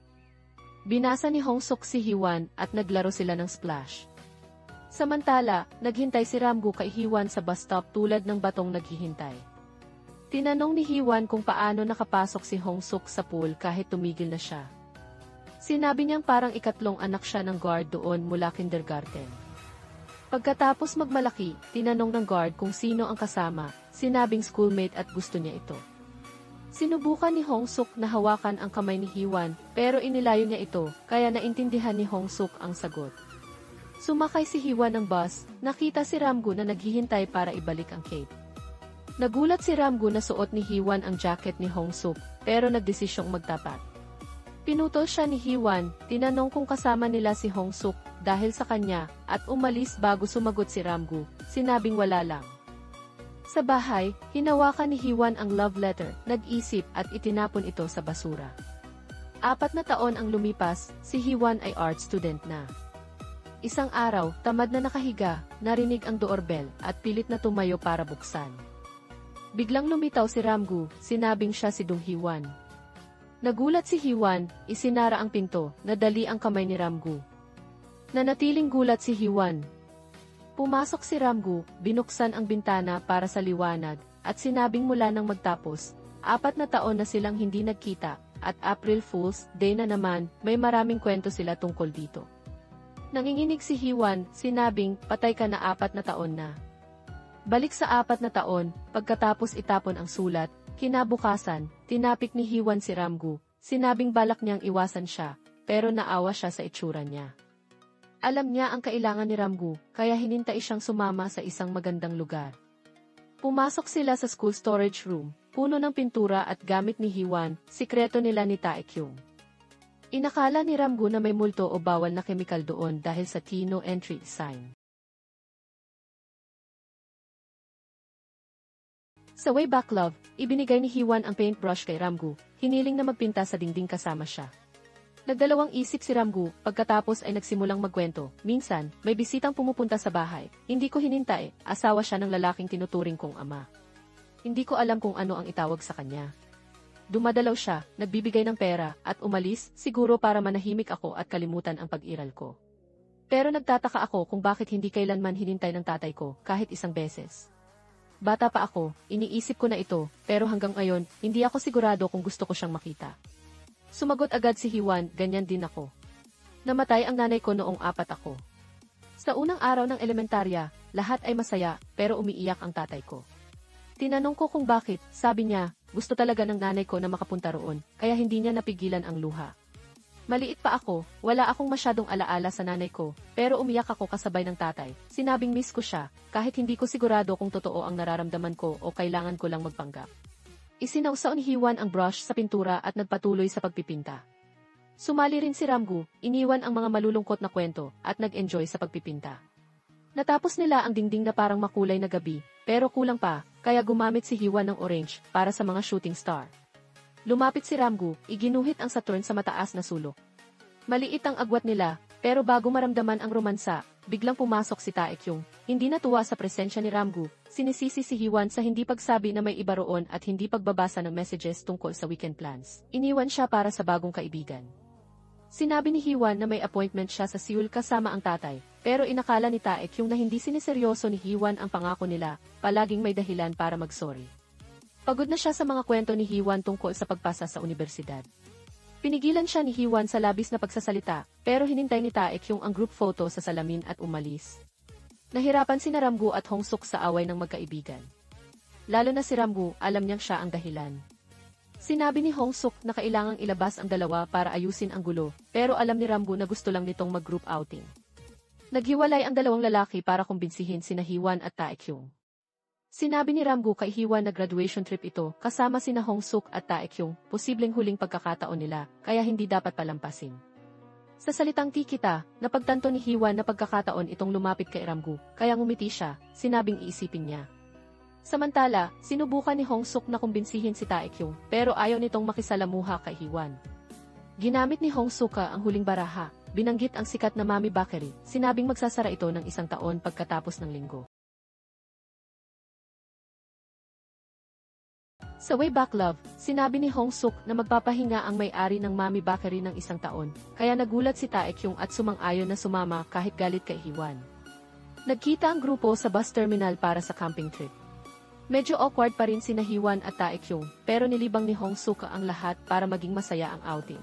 [SPEAKER 1] Binasa ni Hongsuk si Hiwan at naglaro sila ng splash. Samantala, naghintay si Ramgu kay Hiwan sa bus stop tulad ng batong naghihintay. Tinanong ni Hiwan kung paano nakapasok si Hongsuk sa pool kahit tumigil na siya. Sinabi niyang parang ikatlong anak siya ng guard doon mula kindergarten. Pagkatapos magmalaki, tinanong ng guard kung sino ang kasama, sinabing schoolmate at gusto niya ito. Sinubukan ni Hongsuk na hawakan ang kamay ni Hiwan, pero inilayo niya ito, kaya naintindihan ni Hongsuk ang sagot. Sumakay si Hiwan ng bus, nakita si Ramgu na naghihintay para ibalik ang cape. Nagulat si Ramgu na suot ni Hiwan ang jacket ni Hongsuk, pero nagdesisyong magtapat. Pinutol siya ni Hiwan, tinanong kung kasama nila si Hongsuk dahil sa kanya, at umalis bago sumagot si Ramgu, sinabing wala lang. Sa bahay, hinawakan ni Hiwan ang love letter, nag-isip at itinapon ito sa basura. 4 na taon ang lumipas, si Hiwan ay art student na. Isang araw, tamad na nakahiga, narinig ang doorbell at pilit na tumayo para buksan. Biglang lumitaw si Ramgu, sinabing siya si Dong Hiwan. Nagulat si Hiwan, isinara ang pinto, nadali ang kamay ni Ramgu. Nanatiling gulat si Hiwan. Pumasok si Ramgu, binuksan ang bintana para sa liwanag, at sinabing mula nang magtapos, 4 na taon na silang hindi nagkita, at April Fool's Day na naman, may maraming kwento sila tungkol dito. Nanginginig si Hiwan, sinabing, patay ka na 4 na taon na. Balik sa 4 na taon, pagkatapos itapon ang sulat, kinabukasan, tinapik ni Hiwan si Ramgu, sinabing balak niyang iwasan siya, pero naawa siya sa itsura niya. Alam niya ang kailangan ni Ramgu, kaya hinintay siyang sumama sa isang magandang lugar. Pumasok sila sa school storage room, puno ng pintura at gamit ni Hiwan, sikreto nila ni Taekyung. Inakala ni Ramgu na may multo o bawal na kemikal doon dahil sa Tino entry sign. Sa way back love, ibinigay ni Hiwan ang paintbrush kay Ramgu, hiniling na magpinta sa dingding kasama siya. Nagdalawang isip si Ramgu, pagkatapos ay nagsimulang magkwento, minsan, may bisitang pumupunta sa bahay, hindi ko hinintay, asawa siya ng lalaking tinuturing kong ama. Hindi ko alam kung ano ang itawag sa kanya. Dumadalaw siya, nagbibigay ng pera, at umalis, siguro para manahimik ako at kalimutan ang pag-iral ko. Pero nagtataka ako kung bakit hindi kailanman hinintay ng tatay ko, kahit isang beses. Bata pa ako, iniisip ko na ito, pero hanggang ngayon, hindi ako sigurado kung gusto ko siyang makita. Sumagot agad si Hiwan, ganyan din ako. Namatay ang nanay ko noong 4 ako. Sa unang araw ng elementarya, lahat ay masaya, pero umiiyak ang tatay ko. Tinanong ko kung bakit, sabi niya, gusto talaga ng nanay ko na makapunta roon, kaya hindi niya napigilan ang luha. Maliit pa ako, wala akong masyadong alaala sa nanay ko, pero umiyak ako kasabay ng tatay. Sinabing miss ko siya, kahit hindi ko sigurado kung totoo ang nararamdaman ko o kailangan ko lang magpanggap. Isinausaw ni Hiwan ang brush sa pintura at nagpatuloy sa pagpipinta. Sumali rin si Ramgu, iniwan ang mga malulungkot na kwento, at nag-enjoy sa pagpipinta. Natapos nila ang dingding na parang makulay na gabi, pero kulang pa, kaya gumamit si Hiwan ng orange para sa mga shooting star. Lumapit si Ramgu, iginuhit ang Saturn sa mataas na sulok. Maliit ang agwat nila, pero bago maramdaman ang romansa, biglang pumasok si Taekyung. Hindi natuwa sa presensya ni Ramgu, sinisisi si Hiwan sa hindi pagsabi na may iba roon at hindi pagbabasa ng messages tungkol sa weekend plans. Iniwan siya para sa bagong kaibigan. Sinabi ni Hiwan na may appointment siya sa Seoul kasama ang tatay, pero inakala ni Taekyung na hindi siniseryoso ni Hiwan ang pangako nila, palaging may dahilan para mag-sorry. Pagod na siya sa mga kwento ni Hiwan tungkol sa pagpasa sa universidad. Pinigilan siya ni Hiwan sa labis na pagsasalita, pero hinintay ni Taekyung ang group photo sa salamin at umalis. Nahirapan si Ramgu at Hongsuk sa away ng magkaibigan. Lalo na si Ramgu, alam niyang siya ang dahilan. Sinabi ni Hongsuk na kailangang ilabas ang dalawa para ayusin ang gulo, pero alam ni Ramgu na gusto lang nitong mag-group outing. Naghiwalay ang dalawang lalaki para kumbinsihin sina Hiwan at Taekyung. Sinabi ni Ramgu kay Hiwan na graduation trip ito, kasama sina Hongsuk at Taekyung, posibleng huling pagkakataon nila, kaya hindi dapat palampasin. Sa salitang tikita, napagtanto ni Hiwan na pagkakataon itong lumapit kay Ramgu, kaya ngumiti siya, sinabing iisipin niya. Samantala, sinubukan ni Hongsuk na kumbinsihin si Taekyung, pero ayaw nitong makisalamuha kay Hiwan. Ginamit ni Hongsuk ang huling baraha, binanggit ang sikat na Mami Bakery, sinabing magsasara ito ng 1 taon pagkatapos ng linggo. Sa Way Back Love, sinabi ni Hongsuk na magpapahinga ang may-ari ng Mami Bakery ng 1 taon, kaya nagulat si Taekyung at sumang-ayon na sumama kahit galit kay Hiwan. Nagkita ang grupo sa bus terminal para sa camping trip. Medyo awkward pa rin sina Hee-won at Tae-kyung, pero nilibang ni Hong-suk ang lahat para maging masaya ang outing.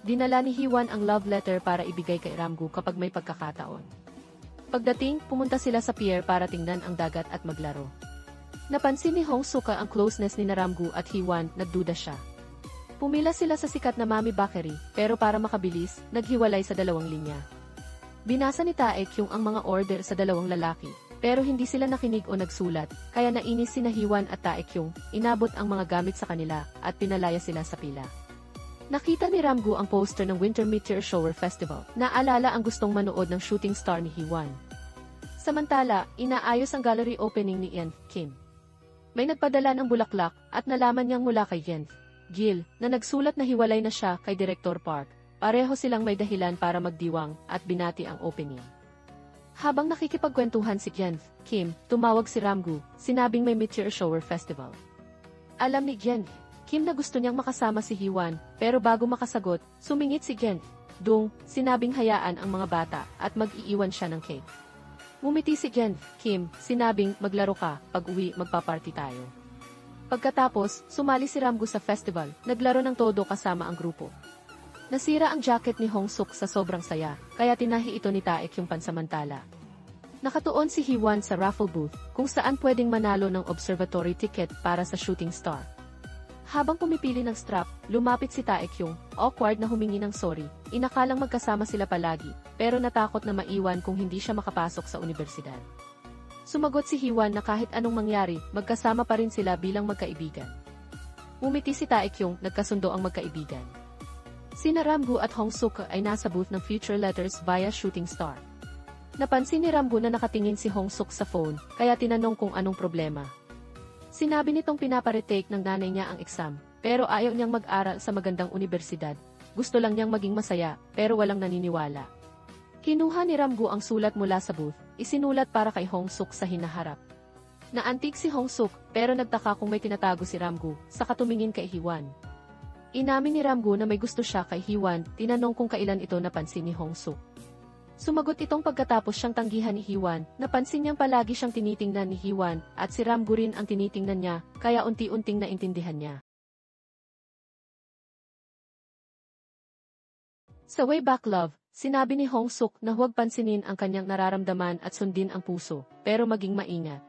[SPEAKER 1] Dinala ni Hee-won ang love letter para ibigay kay Ramgu kapag may pagkakataon. Pagdating, pumunta sila sa pier para tingnan ang dagat at maglaro. Napansin ni Hong-suk ang closeness ni Ramgu at Hee-won, nagduda siya. Pumila sila sa sikat na Mami Bakery, pero para makabilis, naghiwalay sa dalawang linya. Binasa ni Tae-kyung ang mga order sa dalawang lalaki, pero hindi sila nakinig o nagsulat, kaya nainis sina Hee-won at Tae-kyung, inabot ang mga gamit sa kanila, at pinalaya sila sa pila. Nakita ni Ramgu ang poster ng Winter Meteor Shower Festival, naalala ang gustong manood ng shooting star ni Hee-won. Samantala, inaayos ang gallery opening ni Yeon Kim. May nagpadala ng bulaklak, at nalaman niyang mula kay Yeon Gil, na nagsulat na hiwalay na siya kay Director Park. Pareho silang may dahilan para magdiwang, at binati ang opening. Habang nakikipagkwentuhan si Yeon Kim, tumawag si Ramgu, sinabing may Meteor Shower Festival. Alam ni Yeon Kim na gusto niyang makasama si Hee-won, pero bago makasagot, sumingit si Yeon Dung, sinabing hayaan ang mga bata, at mag-iiwan siya ng cake. Ngumiti si Yeon Kim, sinabing maglaro ka, pag-uwi magpaparty tayo. Pagkatapos, sumali si Ramgu sa festival, naglaro ng todo kasama ang grupo. Nasira ang jacket ni Hong-suk sa sobrang saya, kaya tinahi ito ni Tae-kyung pansamantala. Nakatuon si Hee-won sa raffle booth, kung saan pwedeng manalo ng observatory ticket para sa shooting star. Habang pumipili ng strap, lumapit si Tae-kyung, awkward na humingi ng sorry, inakalang magkasama sila palagi, pero natakot na maiwan kung hindi siya makapasok sa universidad. Sumagot si Hee-won na kahit anong mangyari, magkasama pa rin sila bilang magkaibigan. Umiti si Tae-kyung, nagkasundo ang magkaibigan. Sina Ramgu at Hong-suk ay nasa booth ng Future Letters via Shooting Star. Napansin ni Ramgu na nakatingin si Hong-suk sa phone, kaya tinanong kung anong problema. Sinabi nitong pinaparetake ng nanay niya ang exam, pero ayaw niyang mag-aral sa magandang universidad. Gusto lang niyang maging masaya, pero walang naniniwala. Kinuha ni Ramgu ang sulat mula sa booth, isinulat para kay Hong-suk sa hinaharap. Naantig si Hong-suk, pero nagtaka kung may tinatago si Ramgu, saka tumingin kay Hee-won. Inamin ni Ramgu na may gusto siya kay Hee-won, tinanong kung kailan ito napansin ni Hong-suk. Sumagot itong pagkatapos siyang tanggihan ni Hee-won, napansin niyang palagi siyang tinitingnan ni Hee-won, at si Ramgu rin ang tinitingnan niya, kaya unti-unting naintindihan niya. Sa Way Back Love, sinabi ni Hong-suk na huwag pansinin ang kanyang nararamdaman at sundin ang puso, pero maging maingat.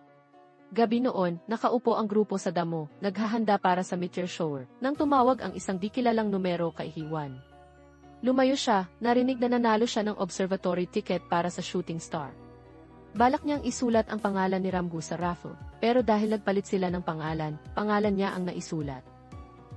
[SPEAKER 1] Gabi noon, nakaupo ang grupo sa damo, naghahanda para sa meteor shower, nang tumawag ang isang di kilalang numero kay Hee-won. Lumayo siya, narinig na nanalo siya ng observatory ticket para sa shooting star. Balak niyang isulat ang pangalan ni Ramgu sa raffle, pero dahil nagpalit sila ng pangalan niya ang naisulat.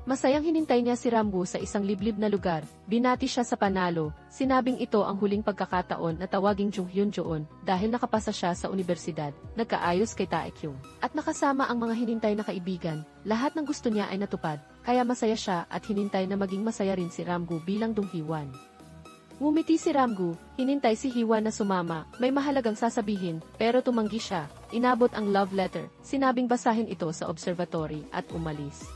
[SPEAKER 1] Masayang hinintay niya si Ramgu sa isang liblib na lugar, binati siya sa panalo, sinabing ito ang huling pagkakataon na tawaging Jung Hyun-joon dahil nakapasa siya sa universidad, nagkaayos kay Tae-kyung, at nakasama ang mga hinintay na kaibigan, lahat ng gusto niya ay natupad, kaya masaya siya at hinintay na maging masaya rin si Ramgu bilang Dong Hee-won. Ngumiti si Ramgu, hinintay si Hee-won na sumama, may mahalagang sasabihin, pero tumanggi siya, inabot ang love letter, sinabing basahin ito sa observatory at umalis.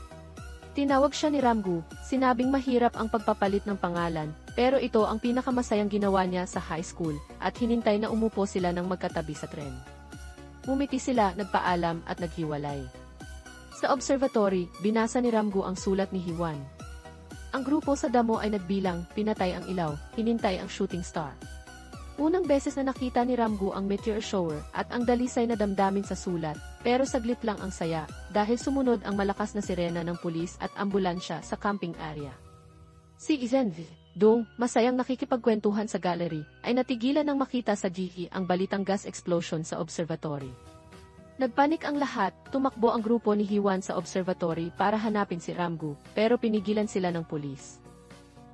[SPEAKER 1] Tinawag siya ni Ramgu, sinabing mahirap ang pagpapalit ng pangalan, pero ito ang pinakamasayang ginawa niya sa high school, at hinintay na umupo sila ng magkatabi sa tren. Ngumiti sila, nagpaalam at naghiwalay. Sa observatory, binasa ni Ramgu ang sulat ni Hee-won. Ang grupo sa damo ay nagbilang, pinatay ang ilaw, hinintay ang shooting star. Unang beses na nakita ni Ramgu ang meteor shower at ang dalisay na damdamin sa sulat, pero saglit lang ang saya, dahil sumunod ang malakas na sirena ng pulis at ambulansya sa camping area. Si Yeon Dung, masayang nakikipagkwentuhan sa gallery, ay natigilan nang makita sa GE ang balitang gas explosion sa observatory. Nagpanik ang lahat, tumakbo ang grupo ni Hee-won sa observatory para hanapin si Ramgu, pero pinigilan sila ng pulis.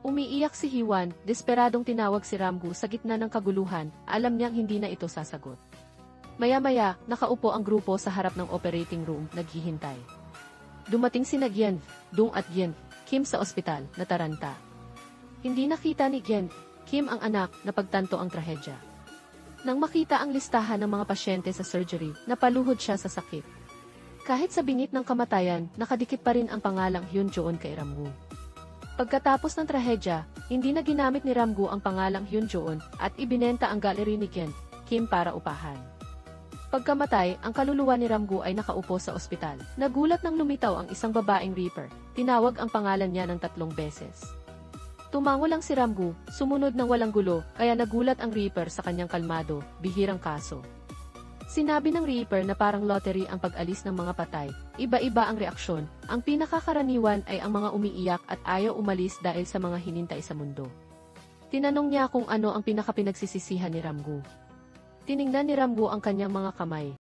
[SPEAKER 1] Umiiyak si Hee-won, desperadong tinawag si Ramgu sa gitna ng kaguluhan, alam niyang hindi na ito sasagot. Maya-maya, nakaupo ang grupo sa harap ng operating room, naghihintay. Dumating sina Yeon Dung at Yeon Kim sa ospital, nataranta. Hindi nakita ni Yeon Kim ang anak, napagtanto ang trahedya. Nang makita ang listahan ng mga pasyente sa surgery, napaluhod siya sa sakit. Kahit sa bingit ng kamatayan, nakadikit pa rin ang pangalang Hyun-joon kay Ramgu. Pagkatapos ng trahedya, hindi na ginamit ni Ramgu ang pangalang Hyun-joon at ibinenta ang gallery ni Yeon Kim para upahan. Pagkamatay, ang kaluluwa ni Ramgu ay nakaupo sa ospital. Nagulat nang lumitaw ang isang babaeng Reaper. Tinawag ang pangalan niya ng 3 beses. Tumango lang si Ramgu, sumunod ng walang gulo, kaya nagulat ang Reaper sa kanyang kalmado, bihirang kaso. Sinabi ng Reaper na parang lottery ang pag-alis ng mga patay. Iba-iba ang reaksyon. Ang pinakakaraniwan ay ang mga umiiyak at ayaw umalis dahil sa mga hinintay sa mundo. Tinanong niya kung ano ang pinakapinagsisisihan ni Ramgu. Tiningnan ni Ramgu ang kanyang mga kamay.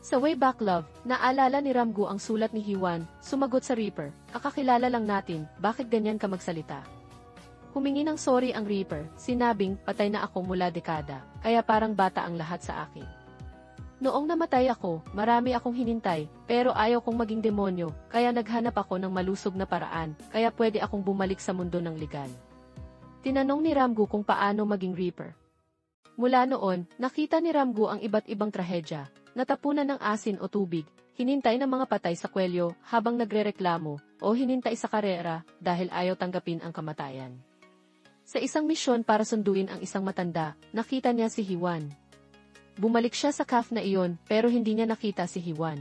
[SPEAKER 1] Sa Way Back Love, naalala ni Ramgu ang sulat ni Hiwan, sumagot sa Reaper, "Kakakilala lang natin, bakit ganyan ka magsalita?" Humingi ng sorry ang Reaper, sinabing, "Patay na ako mula dekada, kaya parang bata ang lahat sa akin. Noong namatay ako, marami akong hinintay, pero ayaw kong maging demonyo, kaya naghanap ako ng malusog na paraan, kaya pwede akong bumalik sa mundo ng legal." Tinanong ni Ramgu kung paano maging Reaper. Mula noon, nakita ni Ramgu ang iba't ibang trahedya, natapunan ng asin o tubig, hinintay ng mga patay sa kwelyo habang nagrereklamo, o hinintay sa karera dahil ayaw tanggapin ang kamatayan. Sa isang misyon para sunduin ang isang matanda, nakita niya si Hiwan. Bumalik siya sa calf na iyon pero hindi niya nakita si Hiwan.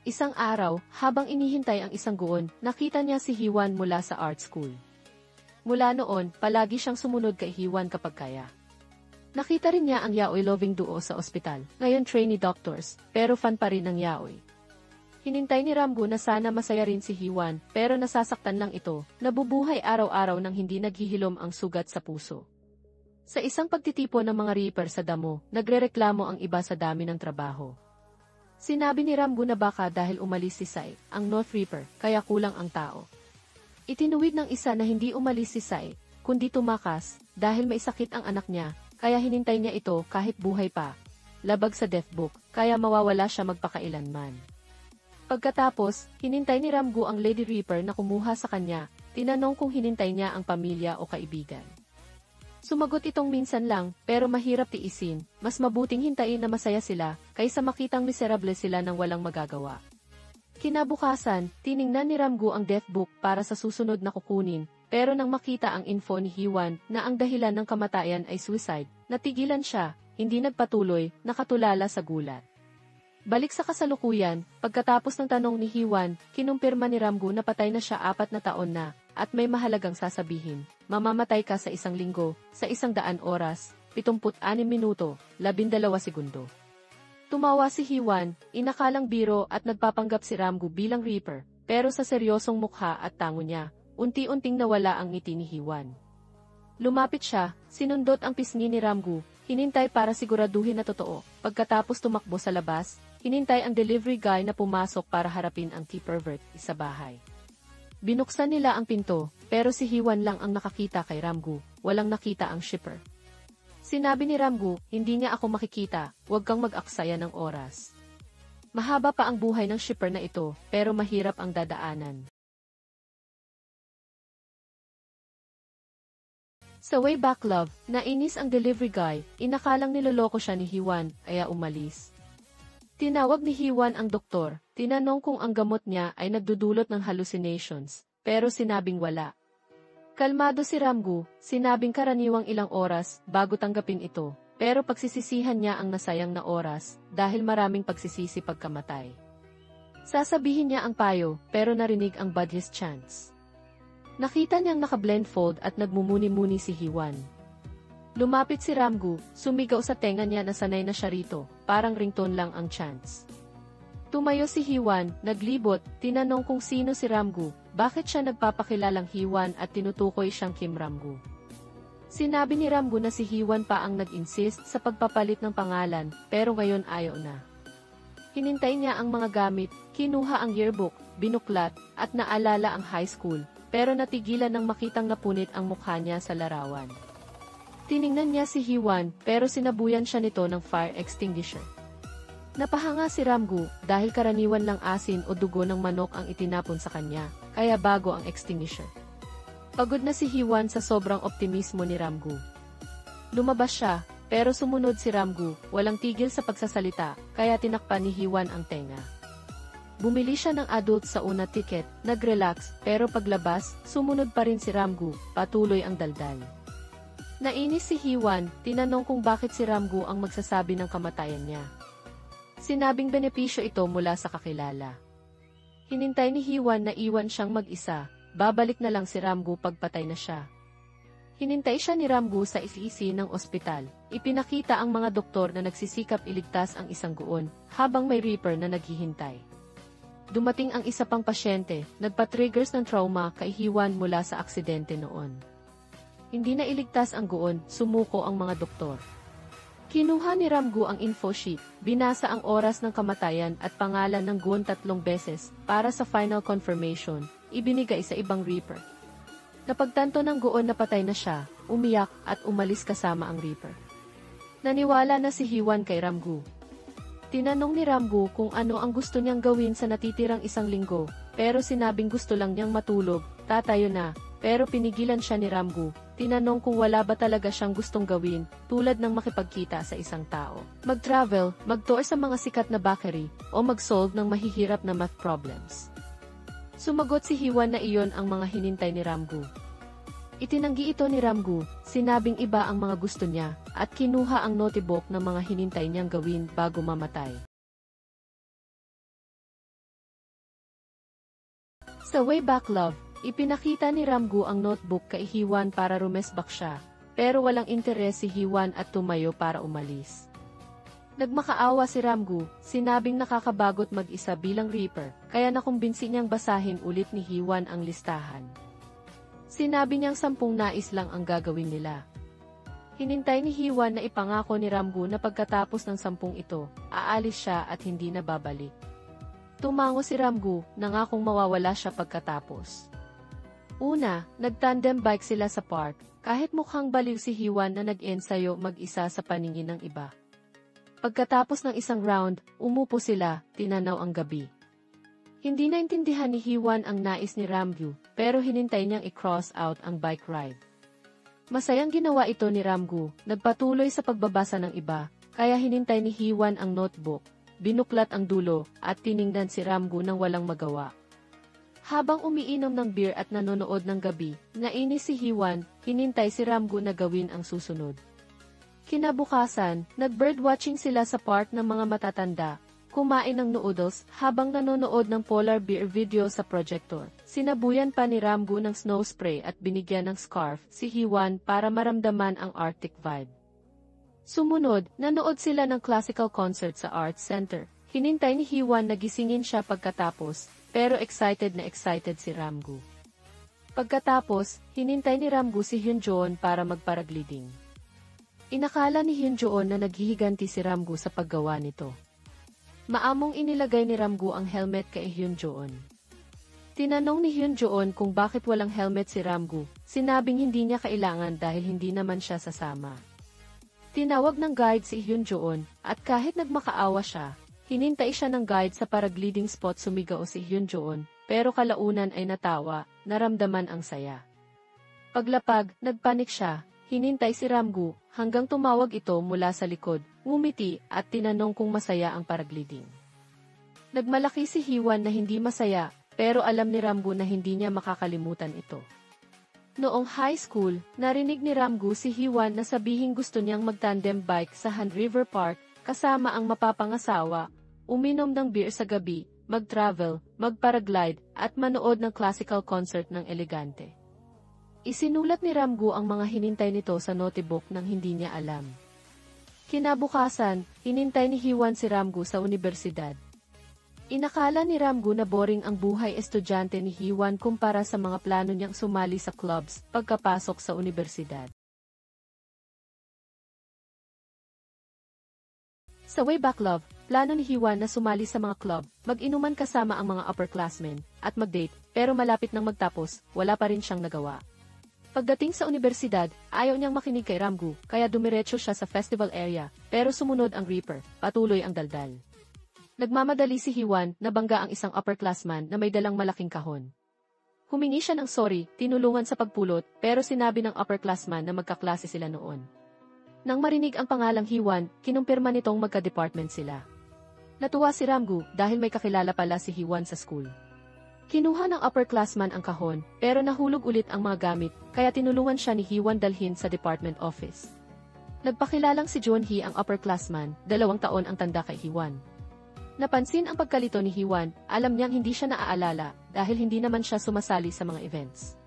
[SPEAKER 1] Isang araw, habang inihintay ang isang guon, nakita niya si Hiwan mula sa art school. Mula noon, palagi siyang sumunod kay Hiwan kapag kaya. Nakita rin niya ang yaoi loving duo sa ospital, ngayon trainee doctors, pero fan pa rin ang yaoi. Hinintay ni Ramgu na sana masaya rin si Hiwan, pero nasasaktan lang ito, nabubuhay araw-araw nang hindi naghihilom ang sugat sa puso. Sa isang pagtitipon ng mga Reaper sa damo, nagrereklamo ang iba sa dami ng trabaho. Sinabi ni Ramgu na baka dahil umalis si Sai, ang North Reaper, kaya kulang ang tao. Itinuwid ng isa na hindi umalis si Sai, kundi tumakas, dahil may sakit ang anak niya, kaya hinintay niya ito kahit buhay pa. Labag sa death book, kaya mawawala siya magpakailanman. Pagkatapos, hinintay ni Ramgu ang Lady Reaper na kumuha sa kanya, tinanong kung hinintay niya ang pamilya o kaibigan. Sumagot itong minsan lang, pero mahirap tiisin, mas mabuting hintayin na masaya sila, kaysa makitang miserable sila nang walang magagawa. Kinabukasan, tiningnan ni Ramgu ang death book para sa susunod na kukunin, pero nang makita ang info ni Hiwan na ang dahilan ng kamatayan ay suicide, natigilan siya, hindi nagpatuloy, nakatulala sa gulat. Balik sa kasalukuyan, pagkatapos ng tanong ni Hiwan, kinumpirma ni Ramgu na patay na siya 4 na taon na, at may mahalagang sasabihin, mamamatay ka sa 1 linggo, sa 100 oras, 76 minuto, 12 segundo. Tumawa si Hiwan, inakalang biro at nagpapanggap si Ramgu bilang Reaper, pero sa seryosong mukha at tango niya, unti-unting nawala ang ngiti ni Hiwan. Lumapit siya, sinundot ang pisngi ni Ramgu, hinintay para siguraduhin na totoo. Pagkatapos tumakbo sa labas, hinintay ang delivery guy na pumasok para harapin ang T-pervert sa bahay. Binuksan nila ang pinto, pero si Hiwan lang ang nakakita kay Ramgu, walang nakita ang shipper. Sinabi ni Ramgu, "Hindi niya ako makikita, huwag kang mag-aksaya ng oras. Mahaba pa ang buhay ng shipper na ito, pero mahirap ang dadaanan." Sa Way Back Love, nainis ang delivery guy, inakalang niloloko siya ni Hiwan, kaya umalis. Tinawag ni Hiwan ang doktor, tinanong kung ang gamot niya ay nagdudulot ng hallucinations, pero sinabing wala. Kalmado si Ramgu, sinabing karaniwang ilang oras bago tanggapin ito, pero pagsisisihan niya ang nasayang na oras dahil maraming pagsisisi pagkamatay. Sasabihin niya ang payo, pero narinig ang bad his chance. Nakita niyang naka-blindfold at nagmumuni-muni si Hiwan. Lumapit si Ramgu, sumigaw sa tenga niya na sanay na siya rito, parang ringtone lang ang chance. Tumayo si Hiwan, naglibot, tinanong kung sino si Ramgu, bakit siya nagpapakilalang Hiwan at tinutukoy siyang Kim Ramgu. Sinabi ni Ramgu na si Hiwan pa ang nag-insist sa pagpapalit ng pangalan, pero ngayon ayaw na. Hinintay niya ang mga gamit, kinuha ang yearbook, binuklat, at naalala ang high school, pero natigilan nang makitang napunit ang mukha niya sa larawan. Tiningnan niya si Hiwan, pero sinabuyan siya nito ng fire extinguisher. Napahanga si Ramgu, dahil karaniwan lang asin o dugo ng manok ang itinapon sa kanya, kaya bago ang extinguisher. Pagod na si Hiwan sa sobrang optimismo ni Ramgu. Lumabas siya, pero sumunod si Ramgu, walang tigil sa pagsasalita, kaya tinakpan ni Hiwan ang tenga. Bumili siya ng adult sa una ticket, nag-relax, pero paglabas, sumunod pa rin si Ramgu, patuloy ang daldal. Nainis si Hiwan, tinanong kung bakit si Ramgu ang magsasabi ng kamatayan niya. Sinabing benepisyo ito mula sa kakilala. Hinintay ni Hiwan na iwan siyang mag-isa, babalik na lang si Ramgu pagpatay na siya. Hinintay siya ni Ramgu sa isisi ng ospital. Ipinakita ang mga doktor na nagsisikap iligtas ang isang guon, habang may Reaper na naghihintay. Dumating ang isa pang pasyente, nagpa-triggers ng trauma kay Hiwan mula sa aksidente noon. Hindi na iligtas ang guon, sumuko ang mga doktor. Kinuha ni Ramgu ang info sheet, binasa ang oras ng kamatayan at pangalan ng guon 3 beses, para sa final confirmation, ibinigay sa ibang Reaper. Napagtanto ng guon na patay na siya, umiyak at umalis kasama ang Reaper. Naniwala na si Hiwan kay Ramgu. Tinanong ni Ramgu kung ano ang gusto niyang gawin sa natitirang 1 linggo, pero sinabing gusto lang niyang matulog, tatayo na, pero pinigilan siya ni Ramgu. Tinanong kung wala ba talaga siyang gustong gawin, tulad ng makipagkita sa isang tao, mag-travel, mag-tour sa mga sikat na bakery, o mag-solve ng mahihirap na math problems. Sumagot si Hiwan na iyon ang mga hinintay ni Ramgu. Itinanggi ito ni Ramgu, sinabing iba ang mga gusto niya, at kinuha ang notebook ng mga hinintay niyang gawin bago mamatay. Sa Way Back Love, ipinakita ni Ramgu ang notebook kay Hiwan para rumesbak siya, pero walang interes si Hiwan at tumayo para umalis. Nagmakaawa si Ramgu, sinabing nakakabagot mag-isa bilang Reaper, kaya nakumbinsi niyang basahin ulit ni Hiwan ang listahan. Sinabi niyang 10 nais lang ang gagawin nila. Hinintay ni Hiwan na ipangako ni Ramgu na pagkatapos ng 10 ito, aalis siya at hindi na babalik. Tumango si Ramgu, nangakong mawawala siya pagkatapos. Una, nag-tandem bike sila sa park, kahit mukhang baliw si Hiwan na nag-ensayo mag-isa sa paningin ng iba. Pagkatapos ng 1 round, umupo sila, tinanaw ang gabi. Hindi naintindihan ni Hiwan ang nais ni Ramgu, pero hinintay niyang i-cross out ang bike ride. Masayang ginawa ito ni Ramgu, nagpatuloy sa pagbabasa ng iba, kaya hinintay ni Hiwan ang notebook, binuklat ang dulo, at tiningnan si Ramgu nang walang magawa. Habang umiinom ng beer at nanonood ng gabi, nainis si Hiwan, hinintay si Ramgu na gawin ang susunod. Kinabukasan, nag-birdwatching sila sa park ng mga matatanda, kumain ng noodles habang nanonood ng polar bear video sa projector. Sinabuyan pa ni Ramgu ng snow spray at binigyan ng scarf si Hiwan para maramdaman ang Arctic vibe. Sumunod, nanood sila ng classical concert sa Arts Center. Hinintay ni Hiwan na gisingin siya pagkatapos, pero excited na excited si Ramgu. Pagkatapos, hinintay ni Ramgu si Hyunjoon para magparagliding. Inakala ni Hyunjoon na naghihiganti si Ramgu sa paggawa nito. Maamong inilagay ni Ramgu ang helmet kay Hyunjoon. Tinanong ni Hyunjoon kung bakit walang helmet si Ramgu, sinabing hindi niya kailangan dahil hindi naman siya sasama. Tinawag ng guide si Hyunjoon, at kahit nagmakaawa siya, hinintay siya ng guide sa paragliding spot. Sumigaw si Hyunjoon, pero kalaunan ay natawa, naramdaman ang saya. Paglapag, nagpanik siya, hinintay si Ramgu, hanggang tumawag ito mula sa likod, ngumiti at tinanong kung masaya ang paragliding. Nagmalaki si Hiwan na hindi masaya, pero alam ni Ramgu na hindi niya makakalimutan ito. Noong high school, narinig ni Ramgu si Hiwan na sabihing gusto niyang mag-tandem bike sa Han River Park, kasama ang mapapangasawa, uminom ng beer sa gabi, mag-travel, mag-paraglide, at manood ng classical concert ng elegante. Isinulat ni Ramgu ang mga hinintay nito sa notebook nang hindi niya alam. Kinabukasan, hinintay ni Hiwan si Ramgu sa universidad. Inakala ni Ramgu na boring ang buhay estudyante ni Hiwan kumpara sa mga plano niyang sumali sa clubs pagkapasok sa universidad. Sa Way Back Love, plano ni Hiwan na sumali sa mga club, mag-inuman kasama ang mga upperclassmen, at mag-date, pero malapit nang magtapos, wala pa rin siyang nagawa. Pagdating sa universidad, ayaw niyang makinig kay Ramgu, kaya dumiretso siya sa festival area, pero sumunod ang Reaper, patuloy ang daldal. Nagmamadali si Hiwan, nabangga ang isang upperclassman na may dalang malaking kahon. Humingi siya ng sorry, tinulungan sa pagpulot, pero sinabi ng upperclassman na magkaklase sila noon. Nang marinig ang pangalang Hiwan, kinumpirma nitong magka-department sila. Natuwa si Ramgu dahil may kakilala pala si Hiwan sa school. Kinuha ng upperclassman ang kahon, pero nahulog ulit ang mga gamit, kaya tinulungan siya ni Hiwan dalhin sa department office. Nagpakilalang si Junhee ang upperclassman, 2 taon ang tanda kay Hiwan. Napansin ang pagkalito ni Hiwan, alam niyang hindi siya naaalala dahil hindi naman siya sumasali sa mga events.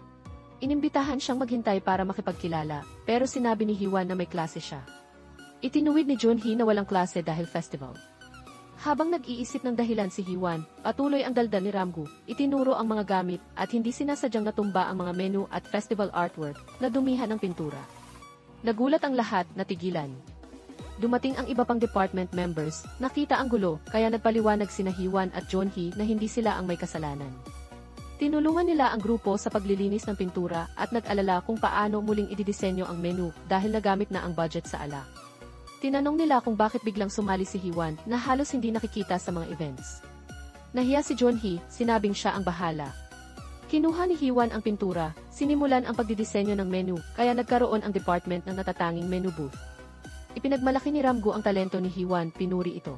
[SPEAKER 1] Inimbitahan siyang maghintay para makipagkilala, pero sinabi ni Hiwan na may klase siya. Itinuwid ni Junhee na walang klase dahil festival. Habang nag-iisip ng dahilan si Hiwan, patuloy ang daldal ni Ramgu, itinuro ang mga gamit at hindi sinasadyang natumba ang mga menu at festival artwork na dumihan ng pintura. Nagulat ang lahat, natigilan. Dumating ang iba pang department members, nakita ang gulo, kaya nagpaliwanag sina Hiwan at Junhee na hindi sila ang may kasalanan. Tinulungan nila ang grupo sa paglilinis ng pintura at nag-alala kung paano muling ididisenyo ang menu dahil nagamit na ang budget sa alak. Tinanong nila kung bakit biglang sumali si Hiwan na halos hindi nakikita sa mga events. Nahiya si Junhee, sinabing siya ang bahala. Kinuha ni Hiwan ang pintura, sinimulan ang pagdidisenyo ng menu, kaya nagkaroon ang department ng natatanging menu booth. Ipinagmalaki ni Ramgu ang talento ni Hiwan, pinuri ito.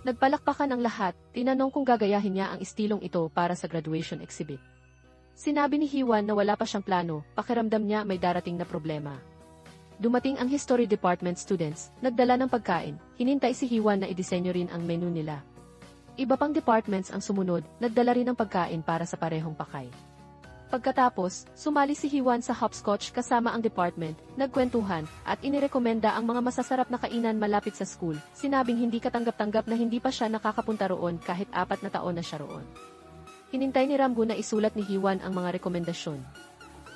[SPEAKER 1] Nagpalakpakan ang lahat, tinanong kung gagayahin niya ang istilong ito para sa graduation exhibit. Sinabi ni Hiwan na wala pa siyang plano, pakiramdam niya may darating na problema. Dumating ang history department students, nagdala ng pagkain, hinintay si Hiwan na idisenyo rin ang menu nila. Iba pang departments ang sumunod, nagdala rin ng pagkain para sa parehong pakay. Pagkatapos, sumali si Hiwan sa hopscotch kasama ang department, nagkwentuhan, at inirekomenda ang mga masasarap na kainan malapit sa school, sinabing hindi katanggap-tanggap na hindi pa siya nakakapunta roon kahit 4 na taon na siya roon. Hinintay ni Ramgu na isulat ni Hiwan ang mga rekomendasyon.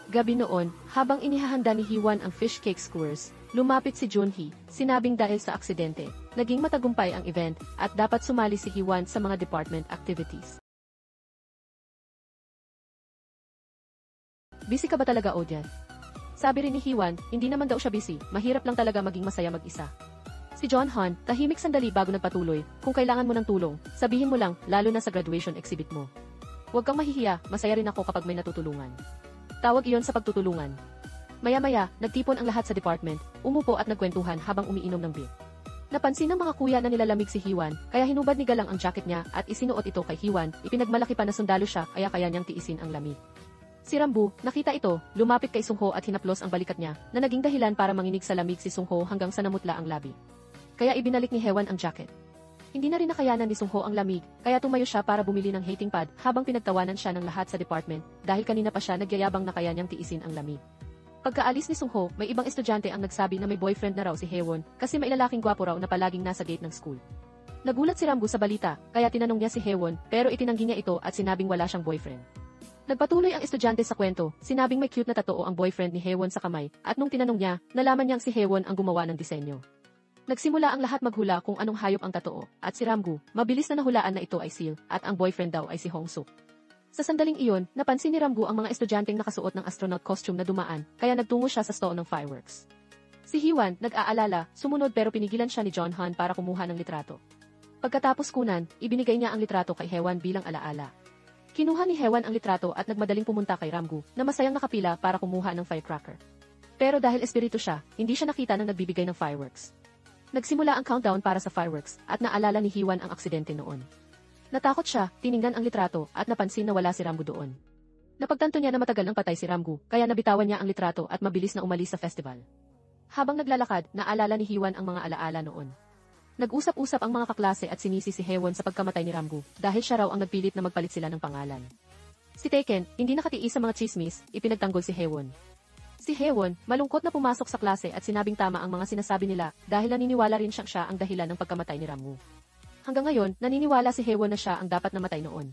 [SPEAKER 1] Gabi noon, habang inihahanda ni Hiwan ang fish cake skewers, lumapit si Junhee, sinabing dahil sa aksidente, naging matagumpay ang event, at dapat sumali si Hiwan sa mga department activities. Busy ka ba talaga, Odian? Sabi rin ni Hiwan, hindi naman daw siya busy, mahirap lang talaga maging masaya mag-isa. Si John Han, tahimik sandali bago nagpatuloy, kung kailangan mo ng tulong, sabihin mo lang, lalo na sa graduation exhibit mo. Huwag kang mahihiya, masaya rin ako kapag may natutulungan. Tawag iyon sa pagtutulungan. Maya-maya, nagtipon ang lahat sa department, umupo at nagkwentuhan habang umiinom ng beer. Napansin ng mga kuya na nilalamig si Hiwan, kaya hinubad ni Galang ang jacket niya at isinuot ito kay Hiwan, ipinagmalaki pa na sundalo siya kaya niyang tiisin ang lamig. Si Rambu, nakita ito, lumapit kay Sungho at hinaplos ang balikat niya, na naging dahilan para manginig sa lamig si Sungho hanggang sa namutla ang labi. Kaya ibinalik ni Hiwan ang jacket. Hindi na rin nakayanan ni Sungho ang lamig, kaya tumayo siya para bumili ng heating pad habang pinagtawanan siya ng lahat sa department dahil kanina pa siya nagyayabang na kaya niyang tiisin ang lamig. Pagkaalis ni Sungho, may ibang estudyante ang nagsabi na may boyfriend na raw si Haewon kasi may lalaking gwapo raw na palaging nasa gate ng school. Nagulat si Ramgu sa balita, kaya tinanong niya si Haewon pero itinanggi niya ito at sinabing wala siyang boyfriend. Nagpatuloy ang estudyante sa kwento, sinabing may cute na tattoo ang boyfriend ni Haewon sa kamay at nung tinanong niya, nalaman niyang si Haewon ang gumawa ng disenyo. Nagsimula ang lahat maghula kung anong hayop ang totoo, at si Ramgu, mabilis na nahulaan na ito ay Seal, at ang boyfriend daw ay si Hongsuk. Sa sandaling iyon, napansin ni Ramgu ang mga estudyanteng nakasuot ng astronaut costume na dumaan, kaya nagtungo siya sa stall ng fireworks. Si Hiwan, nag-aalala, sumunod pero pinigilan siya ni John Han para kumuha ng litrato. Pagkatapos kunan, ibinigay niya ang litrato kay Haewon bilang alaala. Kinuha ni Haewon ang litrato at nagmadaling pumunta kay Ramgu, na masayang nakapila para kumuha ng firecracker. Pero dahil espiritu siya, hindi siya nakita ng nagbibigay ng fireworks. Nagsimula ang countdown para sa fireworks at naalala ni Hiwan ang aksidente noon. Natakot siya, tiningnan ang litrato at napansin na wala si Ramgu doon. Napagtanto niya na matagal nang patay si Ramgu, kaya nabitawan niya ang litrato at mabilis na umalis sa festival. Habang naglalakad, naalala ni Hiwan ang mga alaala noon. Nag-usap-usap ang mga kaklase at sinisi si Haewon sa pagkamatay ni Ramgu dahil siya raw ang nagpilit na magpalit sila ng pangalan. Si Taken, hindi nakatiis sa mga chismis, ipinagtanggol si Haewon. Si Haewon, malungkot na pumasok sa klase at sinabing tama ang mga sinasabi nila dahil naniniwala rin siya ang dahilan ng pagkamatay ni Ramgu. Hanggang ngayon, naniniwala si Haewon na siya ang dapat namatay noon.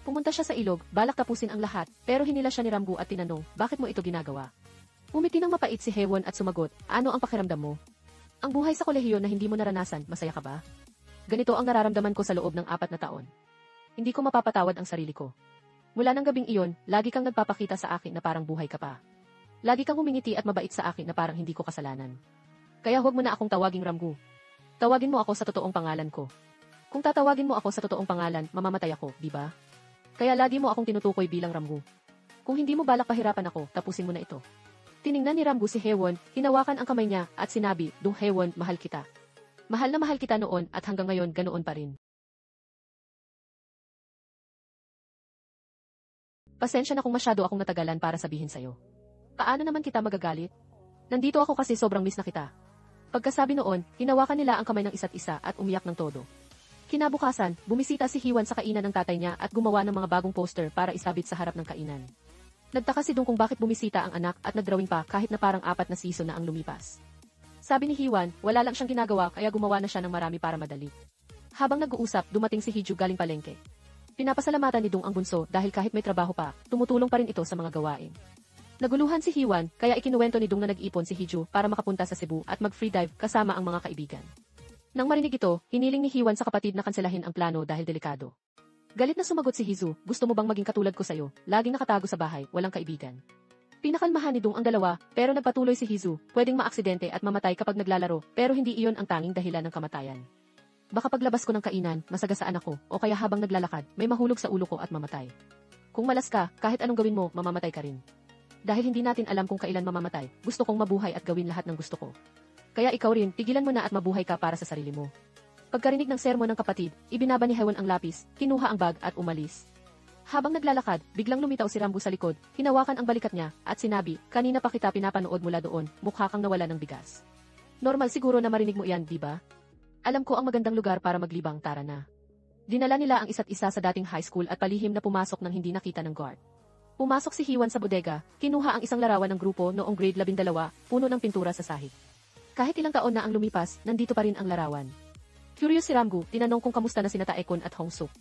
[SPEAKER 1] Pumunta siya sa ilog, balak tapusin ang lahat, pero hinila siya ni Ramgu at tinanong, bakit mo ito ginagawa? Umiti ng mapait si Haewon at sumagot, ano ang pakiramdam mo? Ang buhay sa kolehiyo na hindi mo naranasan, masaya ka ba? Ganito ang nararamdaman ko sa loob ng 4 na taon. Hindi ko mapapatawad ang sarili ko. Mula ng gabing iyon, lagi kang nagpapakita sa akin na parang buhay ka pa. Lagi kang humingiti at mabait sa akin na parang hindi ko kasalanan. Kaya huwag mo na akong tawaging Ramgu. Tawagin mo ako sa totoong pangalan ko. Kung tatawagin mo ako sa totoong pangalan, mamamatay ako, di ba? Kaya lagi mo akong tinutukoy bilang Ramgu. Kung hindi mo balak pahirapan ako, tapusin mo na ito. Tiningnan ni Ramgu si Haewon, hinawakan ang kamay niya at sinabi, Dung Haewon, mahal kita. Mahal na mahal kita noon at hanggang ngayon ganoon pa rin. Pasensya na kung masyado akong natagalan para sabihin sa'yo. Paano naman kita magagalit? Nandito ako kasi sobrang miss na kita. Pagkasabi noon, hinawakan nila ang kamay ng isa't isa at umiyak ng todo. Kinabukasan, bumisita si Hiwan sa kainan ng tatay niya at gumawa ng mga bagong poster para isabit sa harap ng kainan. Nagtaka si Dong kung bakit bumisita ang anak at nagdrawing pa kahit na parang 4 na season na ang lumipas. Sabi ni Hiwan, wala lang siyang ginagawa kaya gumawa na siya ng marami para madali. Habang nag-uusap, dumating si Hiju galing palengke. Pinapasalamatan ni Dong ang bunso dahil kahit may trabaho pa, tumutulong pa rin ito sa mga gawain. Naguluhan si Hiwan, kaya ikinuwento ni Dong na nag-ipon si Hiju para makapunta sa Cebu at mag-free dive kasama ang mga kaibigan. Nang marinig ito, hiniling ni Hiwan sa kapatid na kanselahin ang plano dahil delikado. Galit na sumagot si Hiju, gusto mo bang maging katulad ko sa'yo, laging nakatago sa bahay, walang kaibigan. Pinakalmahan ni Dong ang dalawa, pero nagpatuloy si Hiju, pwedeng maaksidente at mamatay kapag naglalaro, pero hindi iyon ang tanging dahilan ng kamatayan. Baka paglabas ko ng kainan, masagasaan ako, o kaya habang naglalakad, may mahulog sa ulo ko at mamatay. Kung malas ka, kahit anong gawin mo, mamamatay ka rin. Dahil hindi natin alam kung kailan mamamatay, gusto kong mabuhay at gawin lahat ng gusto ko. Kaya ikaw rin, tigilan mo na at mabuhay ka para sa sarili mo. Pagkarinig ng sermon ng kapatid, ibinaba ni Hiwan ang lapis, kinuha ang bag at umalis. Habang naglalakad, biglang lumitaw si Rambo sa likod, hinawakan ang balikat niya, at sinabi, kanina pa kita pinapanood mula doon, mukha kang nawala ng bigas. Normal siguro na marinig mo iyan, di ba? Alam ko ang magandang lugar para maglibang, tara na. Dinala nila ang isa't isa sa dating high school at palihim na pumasok nang hindi nakita ng guard. Pumasok si Hiwan sa bodega, kinuha ang isang larawan ng grupo noong grade 12, puno ng pintura sa sahig. Kahit ilang taon na ang lumipas, nandito pa rin ang larawan. Curious si Ramgu, tinanong kung kamusta na sina Taekon at Hongsuk.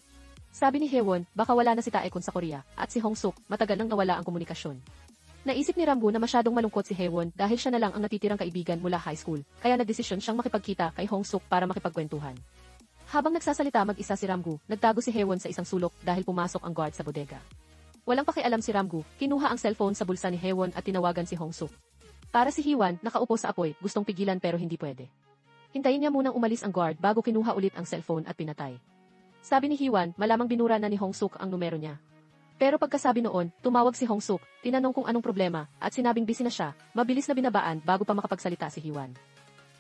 [SPEAKER 1] Sabi ni Hiwan, baka wala na si Taekon sa Korea, at si Hongsuk, matagal nang nawala ang komunikasyon. Naisip ni Ramgu na masyadong malungkot si Hiwan dahil siya na lang ang natitirang kaibigan mula high school, kaya nagdesisyon siyang makipagkita kay Hongsuk para makipagkwentuhan. Habang nagsasalita mag-isa si Ramgu, nagtago si Hiwan sa isang sulok dahil pumasok ang guard sa bodega. Walang pakialam si Ramgu, kinuha ang cellphone sa bulsa ni Hiwan at tinawagan si Hongsuk. Para si Hiwan, nakaupo sa apoy, gustong pigilan pero hindi pwede. Hintayin niya munang umalis ang guard bago kinuha ulit ang cellphone at pinatay. Sabi ni Hiwan, malamang binura na ni Hongsuk ang numero niya. Pero pagkasabi noon, tumawag si Hongsuk, tinanong kung anong problema, at sinabing busy na siya, mabilis na binabaan bago pa makapagsalita si Hiwan.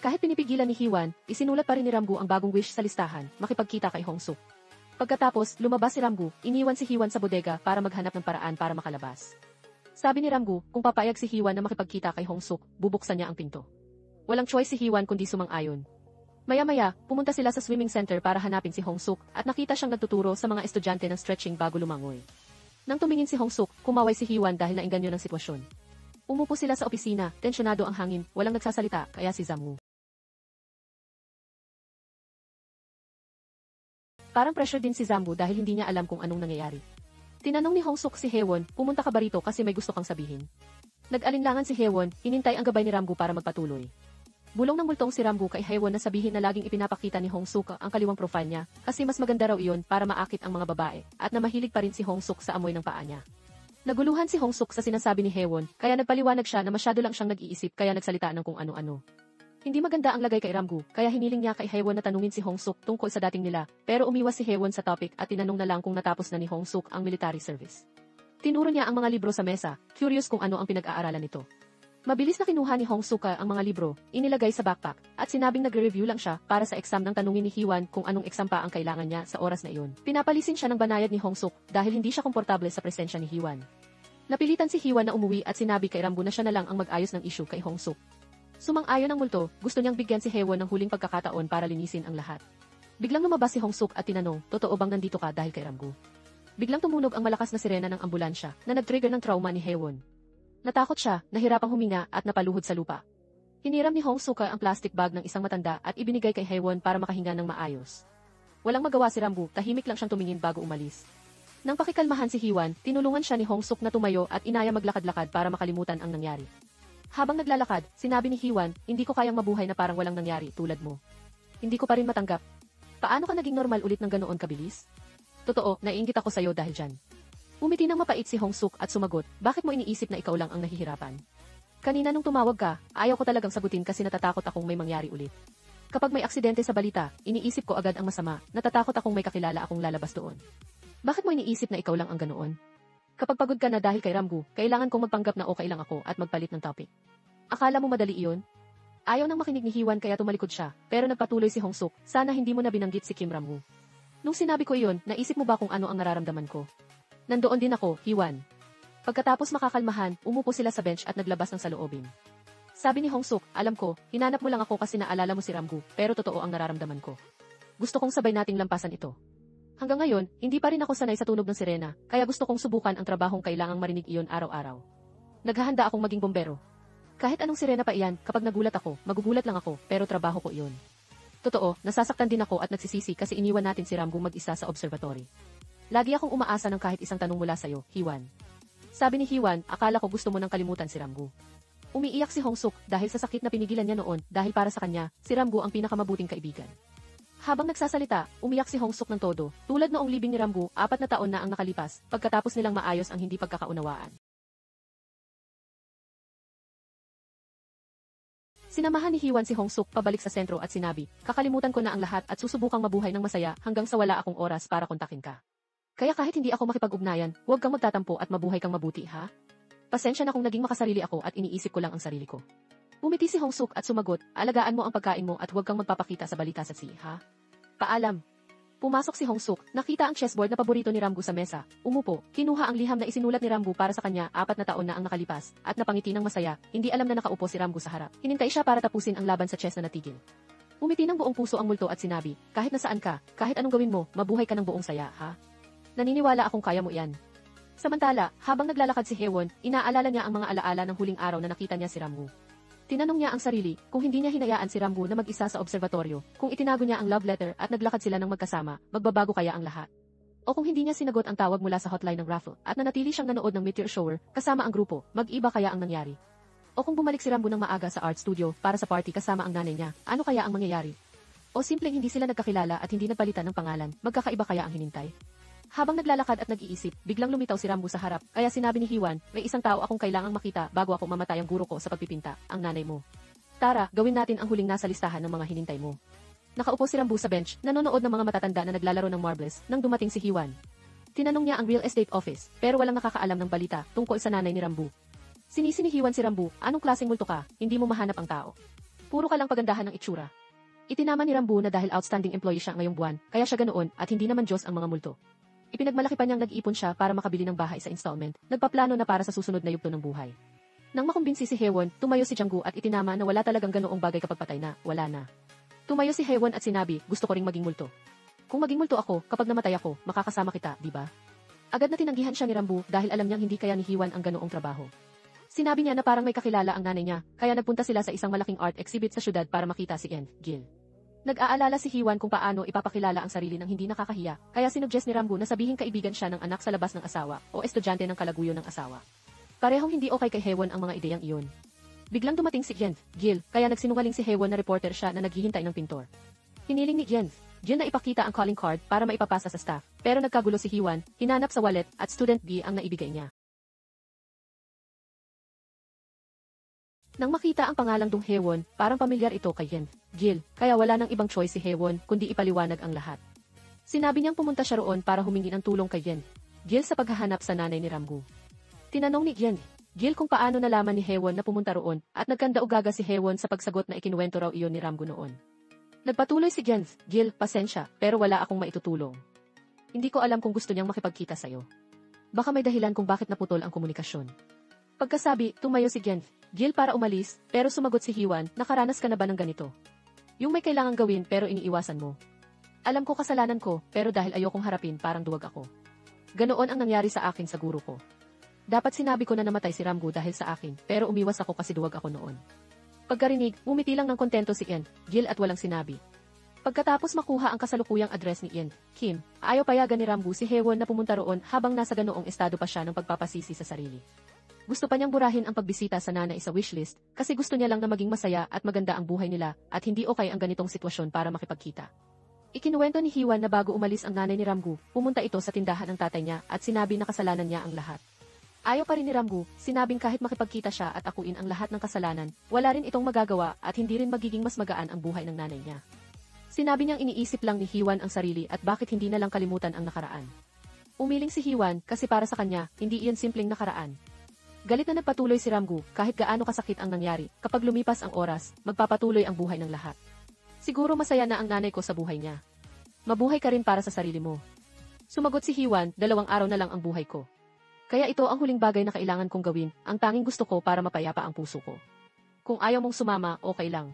[SPEAKER 1] Kahit pinipigilan ni Hiwan, isinulat pa rin ni Ramgu ang bagong wish sa listahan, makipagkita kay Hongsuk. Pagkatapos, lumabas si Ramgu, iniwan si Hiwan sa bodega para maghanap ng paraan para makalabas. Sabi ni Ramgu, kung papayag si Hiwan na makipagkita kay Hongsuk, bubuksan niya ang pinto. Walang choice si Hiwan kundi sumang-ayon. Maya-maya, pumunta sila sa swimming center para hanapin si Hongsuk at nakita siyang nagtuturo sa mga estudyante ng stretching bago lumangoy. Nang tumingin si Hongsuk, kumaway si Hiwan dahil naengganyo ng sitwasyon. Umupo sila sa opisina, tensyonado ang hangin, walang nagsasalita, kaya si Zamwoo. Parang pressure din si Zamwoo dahil hindi niya alam kung anong nangyayari. Tinanong ni Hongsuk si Hiwan, pumunta ka ba rito kasi may gusto kang sabihin? Nag-alinlangan si Hiwan, hinintay ang gabay ni Ramgu para magpatuloy. Bulong ng multong si Ramgu kay Hiwan na sabihin na laging ipinapakita ni Hongsuk ang kaliwang profile niya kasi mas maganda raw iyon para maakit ang mga babae at na mahilig pa rin si Hongsuk sa amoy ng paa niya. Naguluhan si Hongsuk sa sinasabi ni Hiwan kaya nagpaliwanag siya na masyado lang siyang nag-iisip kaya nagsalita ng kung ano-ano. Hindi maganda ang lagay kay Ramgu kaya hiniling niya kay Hiwan na tanungin si Hongsuk tungkol sa dating nila pero umiwas si Hiwan sa topic at tinanong na lang kung natapos na ni Hongsuk ang military service. Tinuro niya ang mga libro sa mesa, curious kung ano ang pinag-aaralan nito. Mabilis na kinuha ni Hongsuk ang mga libro, inilagay sa backpack, at sinabing nagre-review lang siya para sa exam nang tanungin ni Hiwan kung anong exam pa ang kailangan niya sa oras na iyon. Pinapalisin siya ng banayad ni Hongsuk dahil hindi siya komportable sa presensya ni Hiwan. Napilitan si Hiwan na umuwi at sinabi kay Ramgu na siya na lang ang mag-ayos ng issue kay Hongsuk. Sumang-ayon ang multo, gusto niyang bigyan si Hiwan ng huling pagkakataon para linisin ang lahat. Biglang lumabas si Hongsuk at tinanong, totoo bang nandito ka dahil kay Ramgu? Biglang tumunog ang malakas na sirena ng ambulansya na nag-trigger ng trauma ni Hiwan. Natakot siya, nahirapang huminga at napaluhod sa lupa. Hiniram ni Hongsuk ang plastic bag ng isang matanda at ibinigay kay Hiwan para makahinga ng maayos. Walang magawa si Ramgu, tahimik lang siyang tumingin bago umalis. Nang pakikalmahan si Hiwan, tinulungan siya ni Hongsuk na tumayo at inaya maglakad-lakad para makalimutan ang nangyari. Habang naglalakad, sinabi ni Hiwan, hindi ko kayang mabuhay na parang walang nangyari tulad mo. Hindi ko pa rin matanggap. Paano ka naging normal ulit ng ganoon kabilis? Totoo, naiinggit ako sa'yo dahil dyan. Umiti ng mapait si Hongsuk at sumagot, bakit mo iniisip na ikaw lang ang nahihirapan? Kanina nung tumawag ka, ayaw ko talagang sagutin kasi natatakot akong may mangyari ulit. Kapag may aksidente sa balita, iniisip ko agad ang masama, natatakot akong may kakilala akong lalabas doon. Bakit mo iniisip na ikaw lang ang ganoon? Kapag pagod ka na dahil kay Ramgu, kailangan kong magpanggap na okay lang ako at magpalit ng topic. Akala mo madali iyon? Ayaw nang makinig ni Hiwan kaya tumalikod siya, pero nagpatuloy si Hongsuk, sana hindi mo na binanggit si Kim Ramgu. Nung sinabi ko iyon, naisip mo ba kung ano ang nararamdaman ko? Nandoon din ako, Hiwan. Pagkatapos makakalmahan, umupo sila sa bench at naglabas ng saloobin. Sabi ni Hongsuk, alam ko, hinanap mo lang ako kasi naalala mo si Ramgu, pero totoo ang nararamdaman ko. Gusto kong sabay nating lampasan ito. Hanggang ngayon, hindi pa rin ako sanay sa tunog ng sirena, kaya gusto kong subukan ang trabahong kailangang marinig iyon araw-araw. Naghahanda akong maging bombero. Kahit anong sirena pa iyan, kapag nagulat ako, magugulat lang ako, pero trabaho ko iyon. Totoo, nasasaktan din ako at nagsisisi kasi iniwan natin si Ramgu mag-isa sa observatory. Lagi akong umaasa ng kahit isang tanong mula sa'yo, Hiwan. Sabi ni Hiwan, akala ko gusto mo nang kalimutan si Ramgu. Umiiyak si Hongsuk dahil sa sakit na pinigilan niya noon dahil para sa kanya, si Ramgu ang pinakamabuting kaibigan. Habang nagsasalita, umiyak si Hongsuk ng todo, tulad noong libing ni Ramgu, 4 na taon na ang nakalipas, pagkatapos nilang maayos ang hindi pagkakaunawaan. Sinamahan ni Hiwan si Hongsuk pabalik sa sentro at sinabi, kakalimutan ko na ang lahat at susubukang mabuhay ng masaya hanggang sa wala akong oras para kontakin ka. Kaya kahit hindi ako makipag-ugnayan, huwag kang magtatampo at mabuhay kang mabuti, ha? Pasensya na kung naging makasarili ako at iniisip ko lang ang sarili ko. Umiti si Hongsuk at sumagot, alagaan mo ang pagkain mo at huwag kang magpapakita sa balita sa ha? Paalam. Pumasok si Hongsuk, nakita ang chessboard na paborito ni Ramgu sa mesa, umupo, kinuha ang liham na isinulat ni Ramgu para sa kanya, 4 na taon na ang nakalipas, at napangiti ng masaya, hindi alam na nakaupo si Ramgu sa harap. Hinintay siya para tapusin ang laban sa chess na natigil. Umiti ng buong puso ang multo at sinabi, kahit nasaan ka, kahit anong gawin mo, mabuhay ka ng buong saya, ha? Naniniwala akong kaya mo iyan. Samantala, habang naglalakad si Haewon, inaalala niya ang mga alaala ng huling araw na nakita niya si Ramgu. Tinanong niya ang sarili, kung hindi niya hinayaan si Ramgu na mag-isa sa observatoryo, kung itinago niya ang love letter at naglakad sila ng magkasama, magbabago kaya ang lahat? O kung hindi niya sinagot ang tawag mula sa hotline ng raffle, at nanatili siyang nanood ng meteor shower, kasama ang grupo, mag-iba kaya ang nangyari? O kung bumalik si Ramgu ng maaga sa art studio, para sa party kasama ang nanay niya, ano kaya ang mangyayari? O simpleng hindi sila nagkakilala at hindi nagpalitan ng pangalan, magkakaiba kaya ang hinintay? Habang naglalakad at nag-iisip, biglang lumitaw si Ramgu sa harap, kaya sinabi ni Hiwan, may isang tao akong kailangang makita bago ako mamatay ang guro ko sa pagpipinta, ang nanay mo. Tara, gawin natin ang huling nasa listahan ng mga hinintay mo. Nakaupo si Ramgu sa bench, nanonood ng mga matatanda na naglalaro ng marbles, nang dumating si Hiwan. Tinanong niya ang real estate office, pero walang nakakaalam ng balita tungkol sa nanay ni Ramgu. Sinisi ni Hiwan si Ramgu, anong klaseng multo ka, hindi mo mahanap ang tao. Puro ka lang pagandahan ng itsura. Itinama ni Ramgu na dahil outstanding employee siya ngayong buwan, kaya siya ganoon at hindi naman Diyos ang mga multo. Ipinagmalaki pa niyang nag-ipon siya para makabili ng bahay sa installment, nagpaplano na para sa susunod na yugto ng buhay. Nang makumbinsi si Haewon, tumayo si Janggu at itinama na wala talagang ganoong bagay kapag patay na, wala na. Tumayo si Haewon at sinabi, gusto ko ring maging multo. Kung maging multo ako, kapag namatay ako, makakasama kita, di ba? Agad na tinanggihan siya ni Rambu dahil alam niyang hindi kaya ni Hiwan ang ganoong trabaho. Sinabi niya na parang may kakilala ang nanay niya, kaya nagpunta sila sa isang malaking art exhibit sa syudad para makita si Gil. Nag-aalala si Hiwan kung paano ipapakilala ang sarili ng hindi nakakahiya, kaya sinuggest ni Ramgu na sabihin kaibigan siya ng anak sa labas ng asawa o estudyante ng kalaguyo ng asawa. Parehong hindi okay kay Haewon ang mga ideyang iyon. Biglang dumating si Gil, kaya nagsinungaling si Haewon na reporter siya na naghihintay ng pintor. Hiniling ni Gil na ipakita ang calling card para maipapasa sa staff, pero nagkagulo si Hiwan, hinanap sa wallet at student B ang naibigay niya. Nang makita ang pangalang Dong Haewon, parang pamilyar ito kay Gil, kaya wala nang ibang choice si Haewon kundi ipaliwanag ang lahat. Sinabi niyang pumunta siya roon para humingi ng tulong kay Gil sa paghahanap sa nanay ni Ramgu. Tinanong ni Gil kung paano nalaman ni Haewon na pumunta roon at nagkandaugaga si Haewon sa pagsagot na ikinuwento raw iyon ni Ramgu noon. Nagpatuloy si Gil, pasensya, pero wala akong maitutulong. Hindi ko alam kung gusto niyang makipagkita sa'yo. Baka may dahilan kung bakit naputol ang komunikasyon. Pagkasabi, tumayo si Gil para umalis, pero sumagot si Hiwan, nakaranas ka na ba ng ganito? Yung may kailangang gawin pero iniiwasan mo. Alam ko kasalanan ko, pero dahil ayokong harapin parang duwag ako. Ganoon ang nangyari sa akin sa guro ko. Dapat sinabi ko na namatay si Ramgu dahil sa akin, pero umiwas ako kasi duwag ako noon. Pagkarinig, umiti lang ng kontento si Gil at walang sinabi. Pagkatapos makuha ang kasalukuyang address ni Kim, ayaw payagan ni Ramgu si Haewon na pumunta roon habang nasa ganoong estado pa siya ng pagpapasisi sa sarili. Gusto pa niyang burahin ang pagbisita sa nanay sa wishlist kasi gusto niya lang na maging masaya at maganda ang buhay nila at hindi okay ang ganitong sitwasyon para makipagkita. Ikinuwento ni Hiwan na bago umalis ang nanay ni Ramgu, pumunta ito sa tindahan ng tatay niya at sinabi na kasalanan niya ang lahat. Ayaw pa rin ni Ramgu, sinabing kahit makipagkita siya at akuin ang lahat ng kasalanan, wala rin itong magagawa at hindi rin magiging mas magaan ang buhay ng nanay niya. Sinabi niyang iniisip lang ni Hiwan ang sarili at bakit hindi na lang kalimutan ang nakaraan. Umiling si Hiwan kasi para sa kanya, hindi iyon simpleng nakaraan. Galit na nagpatuloy si Ramgu kahit gaano kasakit ang nangyari, kapag lumipas ang oras, magpapatuloy ang buhay ng lahat. Siguro masaya na ang nanay ko sa buhay niya. Mabuhay ka rin para sa sarili mo. Sumagot si Hiwan, 2 araw na lang ang buhay ko. Kaya ito ang huling bagay na kailangan kong gawin, ang tanging gusto ko para mapayapa ang puso ko. Kung ayaw mong sumama, okay lang.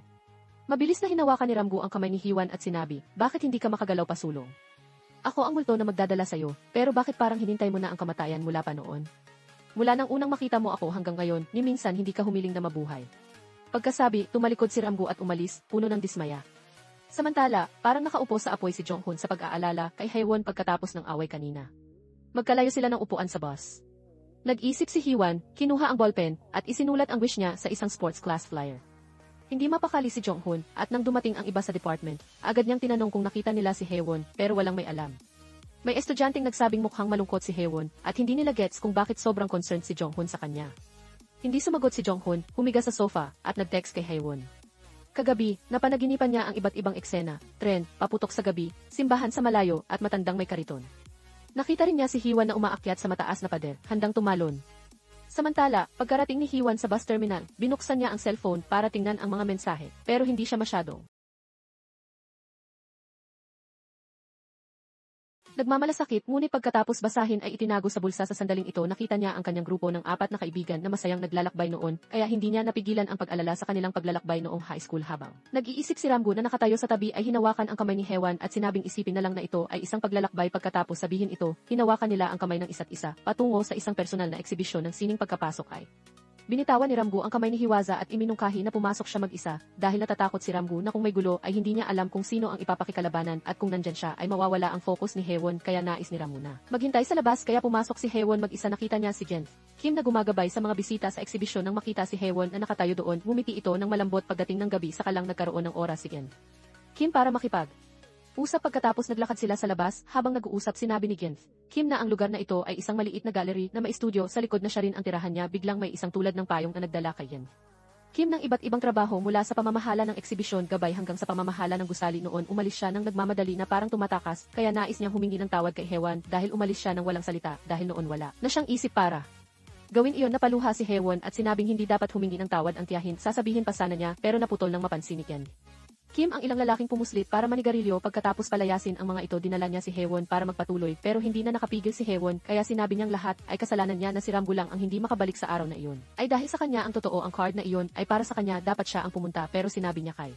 [SPEAKER 1] Mabilis na hinawakan ni Ramgu ang kamay ni Hiwan at sinabi, bakit hindi ka makagalaw pasulong? Ako ang multo na magdadala sa'yo, pero bakit parang hinintay mo na ang kamatayan mula pa noon? Mula nang unang makita mo ako hanggang ngayon, ni minsan hindi ka humiling na mabuhay. Pagkasabi, tumalikod si Ramgu at umalis, puno ng dismaya. Samantala, parang nakaupo sa apoy si Jonghun sa pag-aalala kay Haewon pagkatapos ng away kanina. Magkalayo sila ng upuan sa bus. Nag-isip si Hiwan, kinuha ang ballpen, at isinulat ang wish niya sa isang sports class flyer. Hindi mapakali si Jonghun, at nang dumating ang iba sa department, agad niyang tinanong kung nakita nila si Haewon, pero walang may alam. May estudyanteng nagsabing mukhang malungkot si Haewon, at hindi nila gets kung bakit sobrang concerned si Jonghun sa kanya. Hindi sumagot si Jonghun, humiga sa sofa, at nag-text kay Haewon. Kagabi, napanaginipan niya ang iba't ibang eksena, tren, paputok sa gabi, simbahan sa malayo, at matandang may kariton. Nakita rin niya si Hiwan na umaakyat sa mataas na pader, handang tumalon. Samantala, pagkarating ni Hiwan sa bus terminal, binuksan niya ang cellphone para tingnan ang mga mensahe, pero hindi siya masyadong nagmamalasakit, ngunit pagkatapos basahin ay itinago sa bulsa. Sa sandaling ito nakita niya ang kanyang grupo ng 4 na kaibigan na masayang naglalakbay noon, kaya hindi niya napigilan ang pag-alala sa kanilang paglalakbay noong high school habang nag-iisip si Ramgu na nakatayo sa tabi ay hinawakan ang kamay ni Haewon at sinabing isipin na lang na ito ay isang paglalakbay. Pagkatapos sabihin ito, hinawakan nila ang kamay ng isa't isa, patungo sa isang personal na eksibisyon ng sining pagkapasok ay binitawan ni Ramgu ang kamay ni Hiwaza at iminungkahi na pumasok siya mag-isa dahil natatakot si Ramgu na kung may gulo ay hindi niya alam kung sino ang ipapakikalabanan at kung nandyan siya ay mawawala ang focus ni Haewon kaya nais ni Ramgu na maghintay sa labas kaya pumasok si Haewon mag-isa. Nakita niya si Genf Kim na gumagabay sa mga bisita sa eksibisyon. Nang makita si Haewon na nakatayo doon, ngumiti ito ng malambot. Pagdating ng gabi saka lang nagkaroon ng oras si Genf Kim para usap. Pagkatapos naglakad sila sa labas, habang nag-uusap sinabi ni Genf Kim na ang lugar na ito ay isang maliit na gallery na may estudyo sa likod na siya rin ang tirahan niya. Biglang may isang tulad ng payong na nagdala kay Genf Kim ng iba't ibang trabaho mula sa pamamahala ng eksibisyon gabay hanggang sa pamamahala ng gusali. Noon umalis siya nang nagmamadali na parang tumatakas kaya nais niyang humingi ng tawad kay Haewon dahil umalis siya nang walang salita dahil noon wala na siyang isip para gawin iyon. Napaluha si Haewon at sinabing hindi dapat humingi ng tawad ang tiyahin, sasabihin pa sana niya pero naputol nang mapansin ni Kim ang ilang lalaking pumuslit para manigarilyo. Pagkatapos palayasin ang mga ito dinala niya si Haewon para magpatuloy pero hindi na nakapigil si Haewon kaya sinabi niyang lahat ay kasalanan niya na si Ramgu lang ang hindi makabalik sa araw na iyon. Ay dahil sa kanya ang totoo ang card na iyon ay para sa kanya, dapat siya ang pumunta pero sinabi niya kay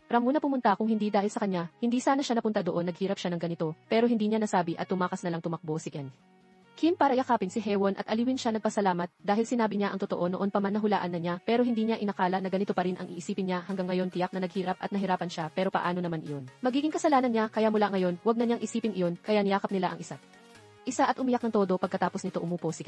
[SPEAKER 1] Ramgu na pumunta kung hindi dahil sa kanya, hindi sana siya napunta doon. Naghirap siya ng ganito pero hindi niya nasabi at tumakas na lang tumakbo si Kim para yakapin si Haewon at aliwin siya. Nagpasalamat dahil sinabi niya ang totoo. Noon pa man nahulaan na niya pero hindi niya inakala na ganito pa rin ang iisipin niya. Hanggang ngayon tiyak na naghirap at nahirapan siya pero paano naman iyon magiging kasalanan niya kaya mula ngayon wag na niyang isipin iyon kaya niyakap nila ang isa't isa at umiyak ng todo. Pagkatapos nito umupo si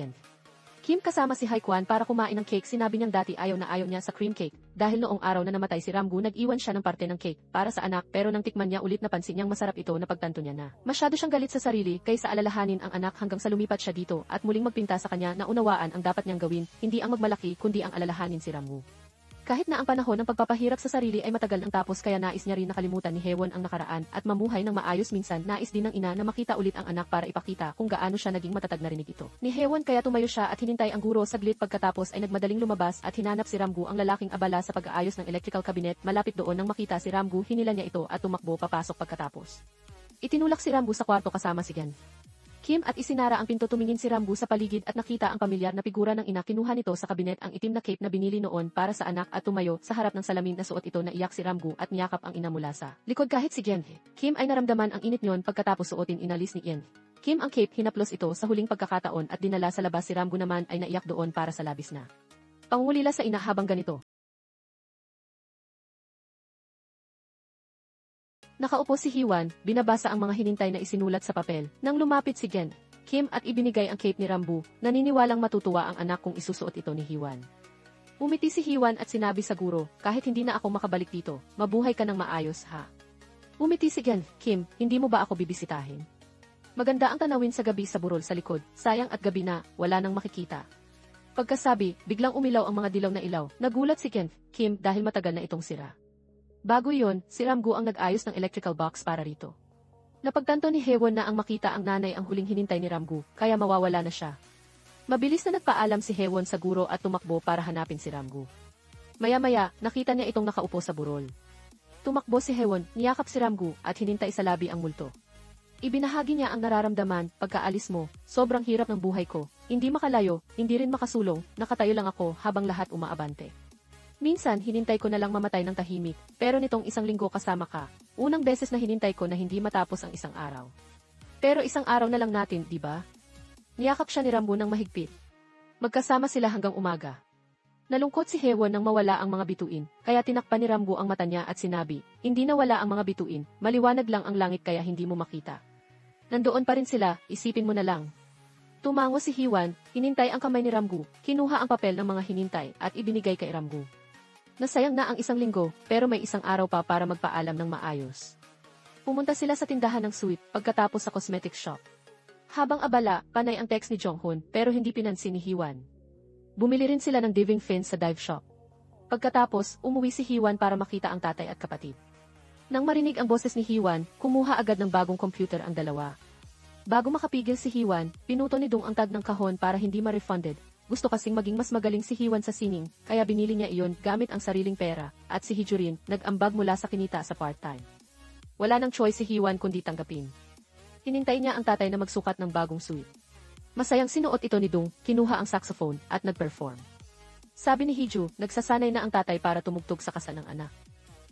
[SPEAKER 1] Kim kasama si Haekwan para kumain ng cake. Sinabi niyang dati ayaw na ayaw niya sa cream cake dahil noong araw na namatay si Ramgu nag-iwan siya ng parte ng cake para sa anak pero nang tikman niya ulit napansin niyang masarap ito. Napagtanto niya na masyado siyang galit sa sarili kaysa alalahanin ang anak hanggang sa lumipat siya dito at muling magpinta sa kanya na unawaan ang dapat niyang gawin, hindi ang magmalaki kundi ang alalahanin si Ramgu. Kahit na ang panahon ng pagpapahirap sa sarili ay matagal ang tapos kaya nais niya rin nakalimutan ni Haewon ang nakaraan at mamuhay ng maayos. Minsan nais din ng ina na makita ulit ang anak para ipakita kung gaano siya naging matatag na rinig ito ni Haewon kaya tumayo siya at hinintay ang guro saglit. Pagkatapos ay nagmadaling lumabas at hinanap si Ramgu ang lalaking abala sa pag-aayos ng electrical cabinet. Malapit doon nang makita si Ramgu hinila niya ito at tumakbo papasok. Pagkatapos itinulak si Ramgu sa kwarto kasama si Kim at isinara ang pinto. Tumingin si Ramgu sa paligid at nakita ang pamilyar na figura ng ina. Kinuha nito sa kabinet ang itim na cape na binili noon para sa anak at tumayo sa harap ng salamin na suot ito. Naiyak si Ramgu at niyakap ang ina mula sa likod kahit si Kim ay naramdaman ang init niyon. Pagkatapos suotin inalis ni Kim ang cape, hinaplos ito sa huling pagkakataon at dinala sa labas. Si Ramgu naman ay naiyak doon para sa labis na pangungulila sa ina. Habang ganito nakaupo si Hiwan, binabasa ang mga hinintay na isinulat sa papel. Nang lumapit si Kim at ibinigay ang cape ni Ramgu, naniniwalang matutuwa ang anak kung isusuot ito ni Hiwan. Umiti si Hiwan at sinabi sa guro, kahit hindi na ako makabalik dito, mabuhay ka ng maayos ha. Umiti si Kim, hindi mo ba ako bibisitahin? Maganda ang tanawin sa gabi sa burol sa likod, sayang at gabi na, wala nang makikita. Pagkasabi, biglang umilaw ang mga dilaw na ilaw. Nagulat si Kim dahil matagal na itong sira. Bago yon, si Ramgu ang nag-ayos ng electrical box para rito. Napagtanto ni Haewon na ang makita ang nanay ang huling hinintay ni Ramgu, kaya mawawala na siya. Mabilis na nagpaalam si Haewon sa guro at tumakbo para hanapin si Ramgu. Maya-maya, nakita niya itong nakaupo sa burol. Tumakbo si Haewon, niyakap si Ramgu at hinintay sa labi ang multo. Ibinahagi niya ang nararamdaman, pagkaalis mo, sobrang hirap ng buhay ko, hindi makalayo, hindi rin makasulong, nakatayo lang ako habang lahat umaabante. Minsan hinintay ko na lang mamatay ng tahimik, pero nitong 1 linggo kasama ka, unang beses na hinintay ko na hindi matapos ang 1 araw. Pero 1 araw na lang natin, di ba? Niyakap siya ni Rambo ng mahigpit. Magkasama sila hanggang umaga. Nalungkot si Haewon nang mawala ang mga bituin, kaya tinakpan ni Rambo ang mata niya at sinabi, hindi nawala ang mga bituin, maliwanag lang ang langit kaya hindi mo makita. Nandoon pa rin sila, isipin mo na lang. Tumango si Hee-won, hinintay ang kamay ni Rambo, kinuha ang papel ng mga hinintay at ibinigay kay Rambo. Nasayang na ang 1 linggo, pero may 1 araw pa para magpaalam ng maayos. Pumunta sila sa tindahan ng sweet, pagkatapos sa cosmetic shop. Habang abala, panay ang text ni Jong-hoon, pero hindi pinansin ni Hee-won. Bumili rin sila ng diving fins sa dive shop. Pagkatapos, umuwi si Hee-won para makita ang tatay at kapatid. Nang marinig ang boses ni Hee-won, kumuha agad ng bagong computer ang dalawa. Bago makapigil si Hee-won, pinuto ni Dong ang tag ng kahon para hindi ma-refunded. Gusto kasing maging mas magaling si Hee-won sa sining, kaya binili niya iyon gamit ang sariling pera, at si Hee-jurin, nag-ambag mula sa kinita sa part-time. Wala nang choice si Hee-won kundi tanggapin. Hinintay niya ang tatay na magsukat ng bagong suit. Masayang sinuot ito ni Dong, kinuha ang saxophone, at nag-perform. Sabi ni Hee-ju, nagsasanay na ang tatay para tumugtog sa kasal ng anak.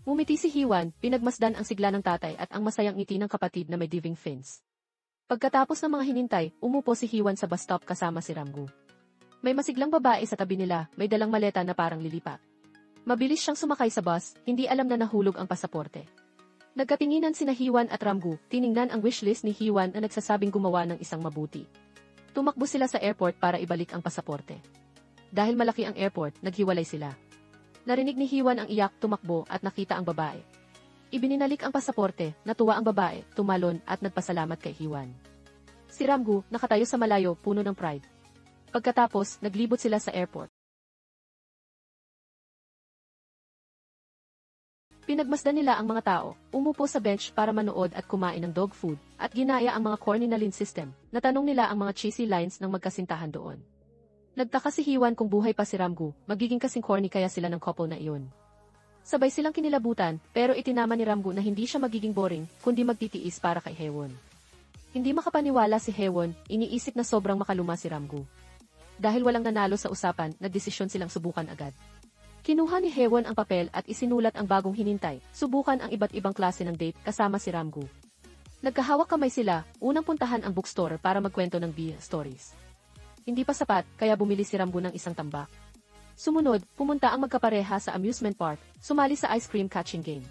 [SPEAKER 1] Ngumiti si Hee-won, pinagmasdan ang sigla ng tatay at ang masayang ngiti ng kapatid na may diving fins. Pagkatapos ng mga hinintay, umupo si Hee-won sa bus stop kasama si Ramgu. May masiglang babae sa tabi nila, may dalang maleta na parang lilipat. Mabilis siyang sumakay sa bus, hindi alam na nahulog ang pasaporte. Nagkatinginan sina Hee-won at Ramgu, tiningnan ang wishlist ni Hee-won na nagsasabing gumawa ng isang mabuti. Tumakbo sila sa airport para ibalik ang pasaporte. Dahil malaki ang airport, naghiwalay sila. Narinig ni Hee-won ang iyak, tumakbo at nakita ang babae. Ibininalik ang pasaporte, natuwa ang babae, tumalon at nagpasalamat kay Hee-won. Si Ramgu, nakatayo sa malayo, puno ng pride. Pagkatapos, naglibot sila sa airport. Pinagmasdan nila ang mga tao, umupo sa bench para manood at kumain ng dog food, at ginaya ang mga corny na line system. Natanong nila ang mga cheesy lines ng magkasintahan doon. Nagtaka si Hee-won kung buhay pa si Ramgu, magiging kasing corny kaya sila ng couple na iyon. Sabay silang kinilabutan, pero itinama ni Ramgu na hindi siya magiging boring, kundi magtitiis para kay Haewon. Hindi makapaniwala si Haewon, iniisip na sobrang makaluma si Ramgu. Dahil walang nanalo sa usapan, nagdesisyon silang subukan agad. Kinuha ni Haewon ang papel at isinulat ang bagong hinintay, subukan ang iba't ibang klase ng date kasama si Ramgu. Nagkahawak kamay sila, unang puntahan ang bookstore para magkwento ng stories. Hindi pa sapat, kaya bumili si Rambu ng isang tambak. Sumunod, pumunta ang magkapareha sa amusement park, sumali sa ice cream catching game.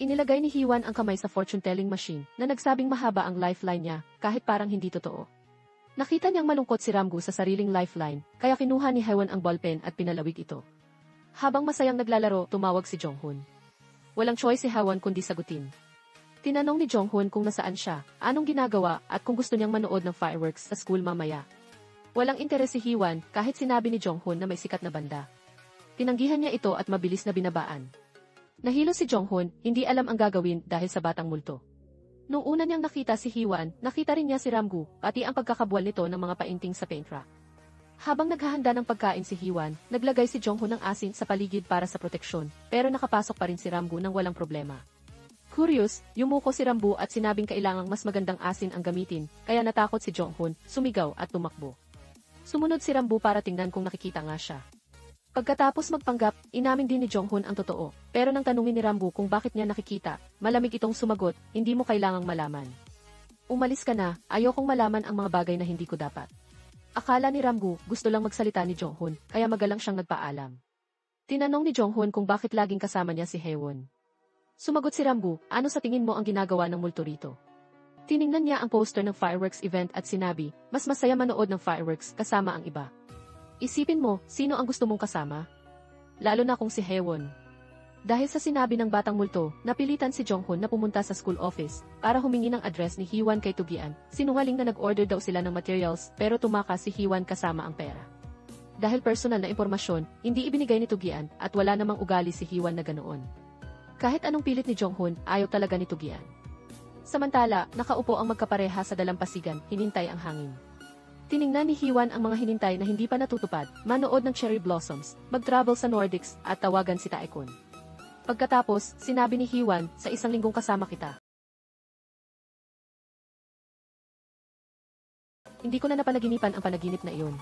[SPEAKER 1] Inilagay ni Hee-won ang kamay sa fortune-telling machine na nagsabing mahaba ang lifeline niya, kahit parang hindi totoo. Nakita niyang malungkot si Ramgu sa sariling lifeline, kaya kinuha ni Haewon ang ballpen at pinalawig ito. Habang masayang naglalaro, tumawag si Jong-hoon. Walang choice si Haewon kundi sagutin. Tinanong ni Jong-hoon kung nasaan siya, anong ginagawa, at kung gusto niyang manood ng fireworks sa school mamaya. Walang interes si Hee-won kahit sinabi ni Jong-hoon na may sikat na banda. Tinanggihan niya ito at mabilis na binabaan. Nahilo si Jong-hoon, hindi alam ang gagawin dahil sa batang multo. Nung una niyang nakita si Hee-won, nakita rin niya si Ramgu, pati ang pagkakabual nito ng mga painting sa paint rack. Habang naghahanda ng pagkain si Hee-won, naglagay si Jong-hoon ng asin sa paligid para sa proteksyon, pero nakapasok pa rin si Ramgu nang walang problema. Curious, yumuko si Rambu at sinabing kailangang mas magandang asin ang gamitin, kaya natakot si Jong-hoon, sumigaw at tumakbo. Sumunod si Rambu para tingnan kung nakikita nga siya. Pagkatapos magpanggap, inamin din ni Jong-hoon ang totoo, pero nang tanungin ni Rambu kung bakit niya nakikita, malamig itong sumagot, hindi mo kailangang malaman. Umalis ka na, ayokong malaman ang mga bagay na hindi ko dapat. Akala ni Rambu, gusto lang magsalita ni Jong-hoon, kaya magalang siyang nagpaalam. Tinanong ni Jong-hoon kung bakit laging kasama niya si Haewon. Sumagot si Rambu, ano sa tingin mo ang ginagawa ng multo rito? Tiningnan niya ang poster ng fireworks event at sinabi, mas masaya manood ng fireworks kasama ang iba. Isipin mo, sino ang gusto mong kasama? Lalo na kung si Haewon. Dahil sa sinabi ng batang multo, napilitan si Jong-hoon na pumunta sa school office para humingi ng address ni Hee-won kay Tugian. Sinungaling na nag-order daw sila ng materials pero tumakas si Hee-won kasama ang pera. Dahil personal na impormasyon, hindi ibinigay ni Tugian at wala namang ugali si Hee-won na ganoon. Kahit anong pilit ni Jong-hoon, ayaw talaga ni Tugian. Samantala, nakaupo ang magkapareha sa dalampasigan, hinintay ang hangin. Tiningnan ni Hee-won ang mga hinintay na hindi pa natutupad, manood ng cherry blossoms, mag-travel sa Nordics, at tawagan si Taekon. Pagkatapos, sinabi ni Hee-won, sa 1 linggong kasama kita. Hindi ko na napanaginipan ang panaginip na iyon.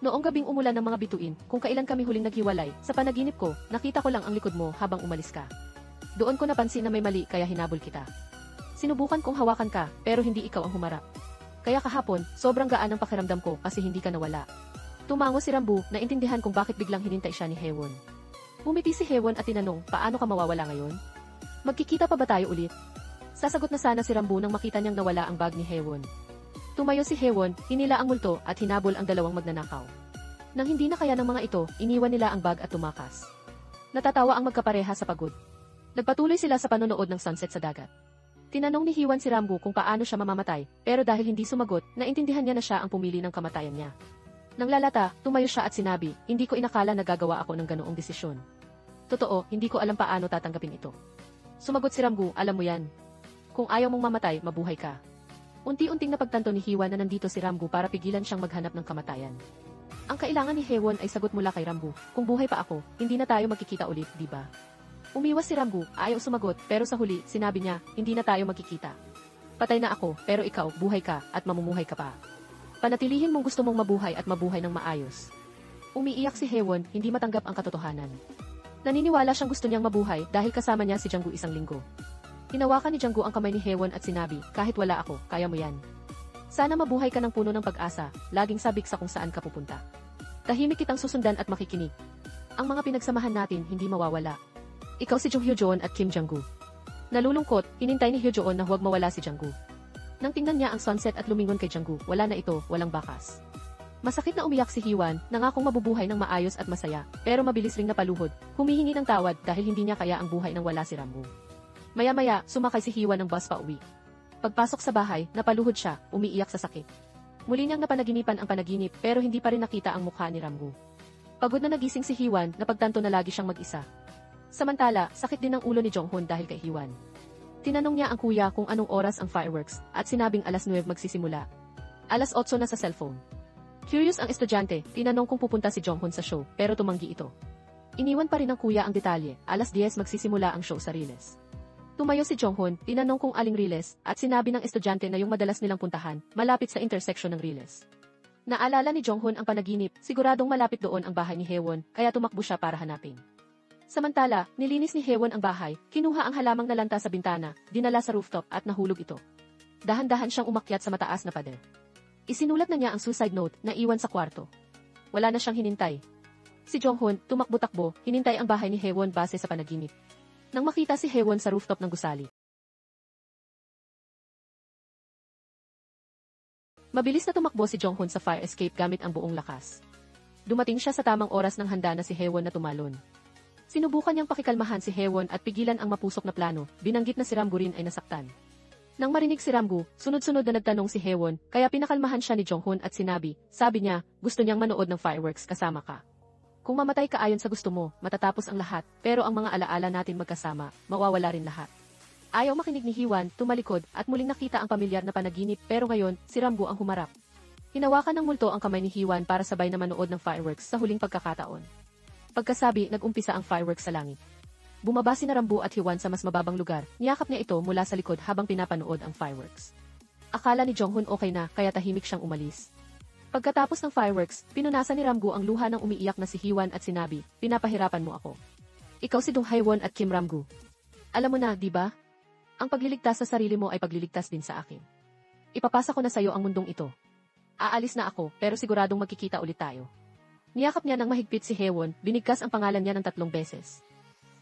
[SPEAKER 1] Noong gabing umulan ng mga bituin, kung kailan kami huling naghiwalay, sa panaginip ko, nakita ko lang ang likod mo habang umalis ka. Doon ko napansin na may mali kaya hinabol kita. Sinubukan kong hawakan ka, pero hindi ikaw ang humarap. Kaya kahapon, sobrang gaan ang pakiramdam ko kasi hindi ka nawala. Tumango si Rambo, naintindihan kung bakit biglang hinintay siya ni Haewon. Bumiti si Haewon at tinanong, paano ka mawawala ngayon? Magkikita pa ba tayo ulit? Sasagot na sana si Rambo nang makita niyang nawala ang bag ni Haewon. Tumayo si Haewon, hinila ang multo at hinabol ang dalawang magnanakaw. Nang hindi na kaya ng mga ito, iniwan nila ang bag at tumakas. Natatawa ang magkapareha sa pagod. Nagpatuloy sila sa panonood ng sunset sa dagat. Tinanong ni Haewon si Rambo kung paano siya mamamatay, pero dahil hindi sumagot, naintindihan niya na siya ang pumili ng kamatayan niya. Nang lalata, tumayo siya at sinabi, hindi ko inakala na gagawa ako ng ganoong desisyon. Totoo, hindi ko alam paano tatanggapin ito. Sumagot si Rambo, alam mo yan. Kung ayaw mong mamatay, mabuhay ka. Unti-unting napagtanto ni Haewon na nandito si Rambo para pigilan siyang maghanap ng kamatayan. Ang kailangan ni Haewon ay sagot mula kay Rambo, kung buhay pa ako, hindi na tayo magkikita ulit, di ba? Umiwas si Rambo, ayaw sumagot, pero sa huli, sinabi niya, hindi na tayo magkikita. Patay na ako, pero ikaw, buhay ka, at mamumuhay ka pa. Panatilihin mong gusto mong mabuhay at mabuhay ng maayos. Umiiyak si Haewon, hindi matanggap ang katotohanan. Naniniwala siyang gusto niyang mabuhay dahil kasama niya si Jang-gu isang linggo. Hinawakan ni Jang-gu ang kamay ni Haewon at sinabi, kahit wala ako, kaya mo yan. Sana mabuhay ka ng puno ng pag-asa, laging sabik sa kung saan ka pupunta. Tahimik kitang susundan at makikinig. Ang mga pinagsamahan natin hindi mawawala. Ikaw si Jung Hyo-jeon at Kim Jang-gu. Nalulungkot, hinintay ni Hyo-jeon na huwag mawala si Jang-gu. Nang tingnan niya ang sunset at lumingon kay Jang-gu, wala na ito, walang bakas. Masakit na umiyak si Hwan, nangakong mabubuhay ng maayos at masaya, pero mabilis ring napaluhod, humihingi ng tawad dahil hindi niya kaya ang buhay nang wala si Rambo. Maya-maya, sumakay si Hwan ng bus pa uwi. Pagpasok sa bahay, napaluhod siya, umiiyak sa sakit. Muli niyang napanaginipan ang panaginip pero hindi pa rin nakita ang mukha ni Rambo. Pagod na nagising si Hwan, napagtanto na lagi siyang mag-isa. Samantala, sakit din ang ulo ni Jong-hun dahil kay Hwan. Tinanong niya ang kuya kung anong oras ang fireworks at sinabing alas 9 magsisimula. Alas 8 na sa cellphone. Curious ang estudyante, tinanong kung pupunta si Jong-hun sa show pero tumanggi ito. Iniwan pa rin ng kuya ang detalye, alas 10 magsisimula ang show sa Riles. Tumayo si Jong-hun, tinanong kung aling Riles, at sinabi ng estudyante na yung madalas nilang puntahan, malapit sa intersection ng Riles. Naalala ni Jong-hun ang panaginip, siguradong malapit doon ang bahay ni Haewon, kaya tumakbo siya para hanapin. Samantala, nilinis ni Haewon ang bahay, kinuha ang halamang nalanta sa bintana, dinala sa rooftop at nahulog ito. Dahan-dahan siyang umakyat sa mataas na pader. Isinulat na niya ang suicide note na iwan sa kwarto. Wala na siyang hinintay. Si Jong-hun, tumakbo-takbo, hinintay ang bahay ni Haewon base sa panaginip. Nang makita si Haewon sa rooftop ng gusali. Mabilis na tumakbo si Jong-hun sa fire escape gamit ang buong lakas. Dumating siya sa tamang oras nang handa na si Haewon na tumalon. Sinubukan niyang pakikalmahan si Haewon at pigilan ang mapusok na plano, binanggit na si Rambo rin ay nasaktan. Nang marinig si Rambo, sunod-sunod na nagtanong si Haewon, kaya pinakalmahan siya ni Jong-hun at sinabi, sabi niya, gusto niyang manood ng fireworks kasama ka. Kung mamatay ka ayon sa gusto mo, matatapos ang lahat, pero ang mga alaala natin magkasama, mawawala rin lahat. Ayaw makinig ni Hwan, tumalikod, at muling nakita ang pamilyar na panaginip pero ngayon, si Rambo ang humarap. Hinawakan ng multo ang kamay ni Hwan para sabay na manood ng fireworks sa huling pagkakataon. Pagkasabi, nag-umpisa ang fireworks sa langit. Bumaba si Rambo at Hwan sa mas mababang lugar, niyakap niya ito mula sa likod habang pinapanood ang fireworks. Akala ni Jong-hun okay na, kaya tahimik siyang umalis. Pagkatapos ng fireworks, pinunasan ni Rambo ang luha ng umiiyak na si Hwan at sinabi, pinapahirapan mo ako. Ikaw si Dong Haewon at Kim Ramgu. Alam mo na, di ba? Ang pagliligtas sa sarili mo ay pagliligtas din sa akin. Ipapasa ko na sa iyo ang mundong ito. Aalis na ako, pero siguradong magkikita ulit tayo. Niyakap niya ng mahigpit si Haewon, binigkas ang pangalan niya ng 3 beses.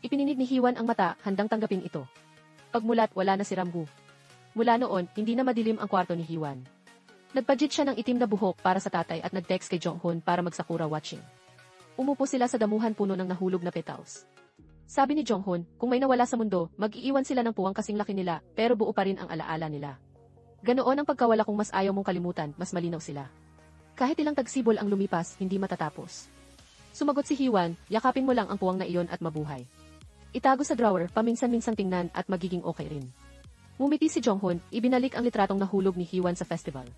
[SPEAKER 1] Ipininig ni Hwan ang mata, handang tanggapin ito. Pagmulat, wala na si Ramgu. Mula noon, hindi na madilim ang kwarto ni Hwan. Nagpajit siya ng itim na buhok para sa tatay at nag-text kay Jong-hun para magsakura watching. Umupo sila sa damuhan puno ng nahulog na petals. Sabi ni Jong-hun, kung may nawala sa mundo, mag-iiwan sila ng puwang kasing laki nila, pero buo pa rin ang alaala nila. Ganoon ang pagkawala kung mas ayaw mong kalimutan, mas malinaw sila. Kahit ilang tagsibol ang lumipas, hindi matatapos. Sumagot si Hwan, yakapin mo lang ang puwang na iyon at mabuhay. Itago sa drawer, paminsan-minsang tingnan at magiging okay rin. Ngumiti si Jong-hun, ibinalik ang litratong nahulog ni Hwan sa festival.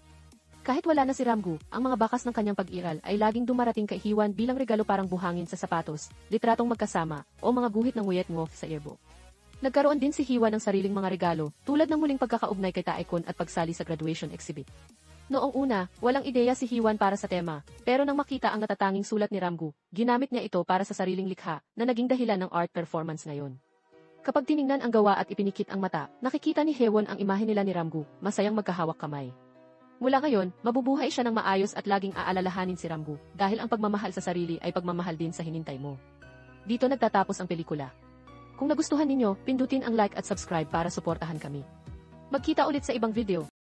[SPEAKER 1] Kahit wala na si Ramgu, ang mga bakas ng kanyang pag-iral ay laging dumarating kay Hwan bilang regalo parang buhangin sa sapatos, litratong magkasama, o mga guhit ng nguyet ngof sa yearbook. Nagkaroon din si Hwan ng sariling mga regalo, tulad ng muling pagkakaugnay kay Taekon at pagsali sa graduation exhibit. Noong una, walang ideya si Hiwan para sa tema, pero nang makita ang natatanging sulat ni Ramgu, ginamit niya ito para sa sariling likha, na naging dahilan ng art performance ngayon. Kapag tiningnan ang gawa at ipinikit ang mata, nakikita ni Hewon ang imahe nila ni Ramgu, masayang magkahawak kamay. Mula ngayon, mabubuhay siya ng maayos at laging aalalahanin si Ramgu, dahil ang pagmamahal sa sarili ay pagmamahal din sa hinintay mo. Dito nagtatapos ang pelikula. Kung nagustuhan ninyo, pindutin ang like at subscribe para suportahan kami. Magkita ulit sa ibang video.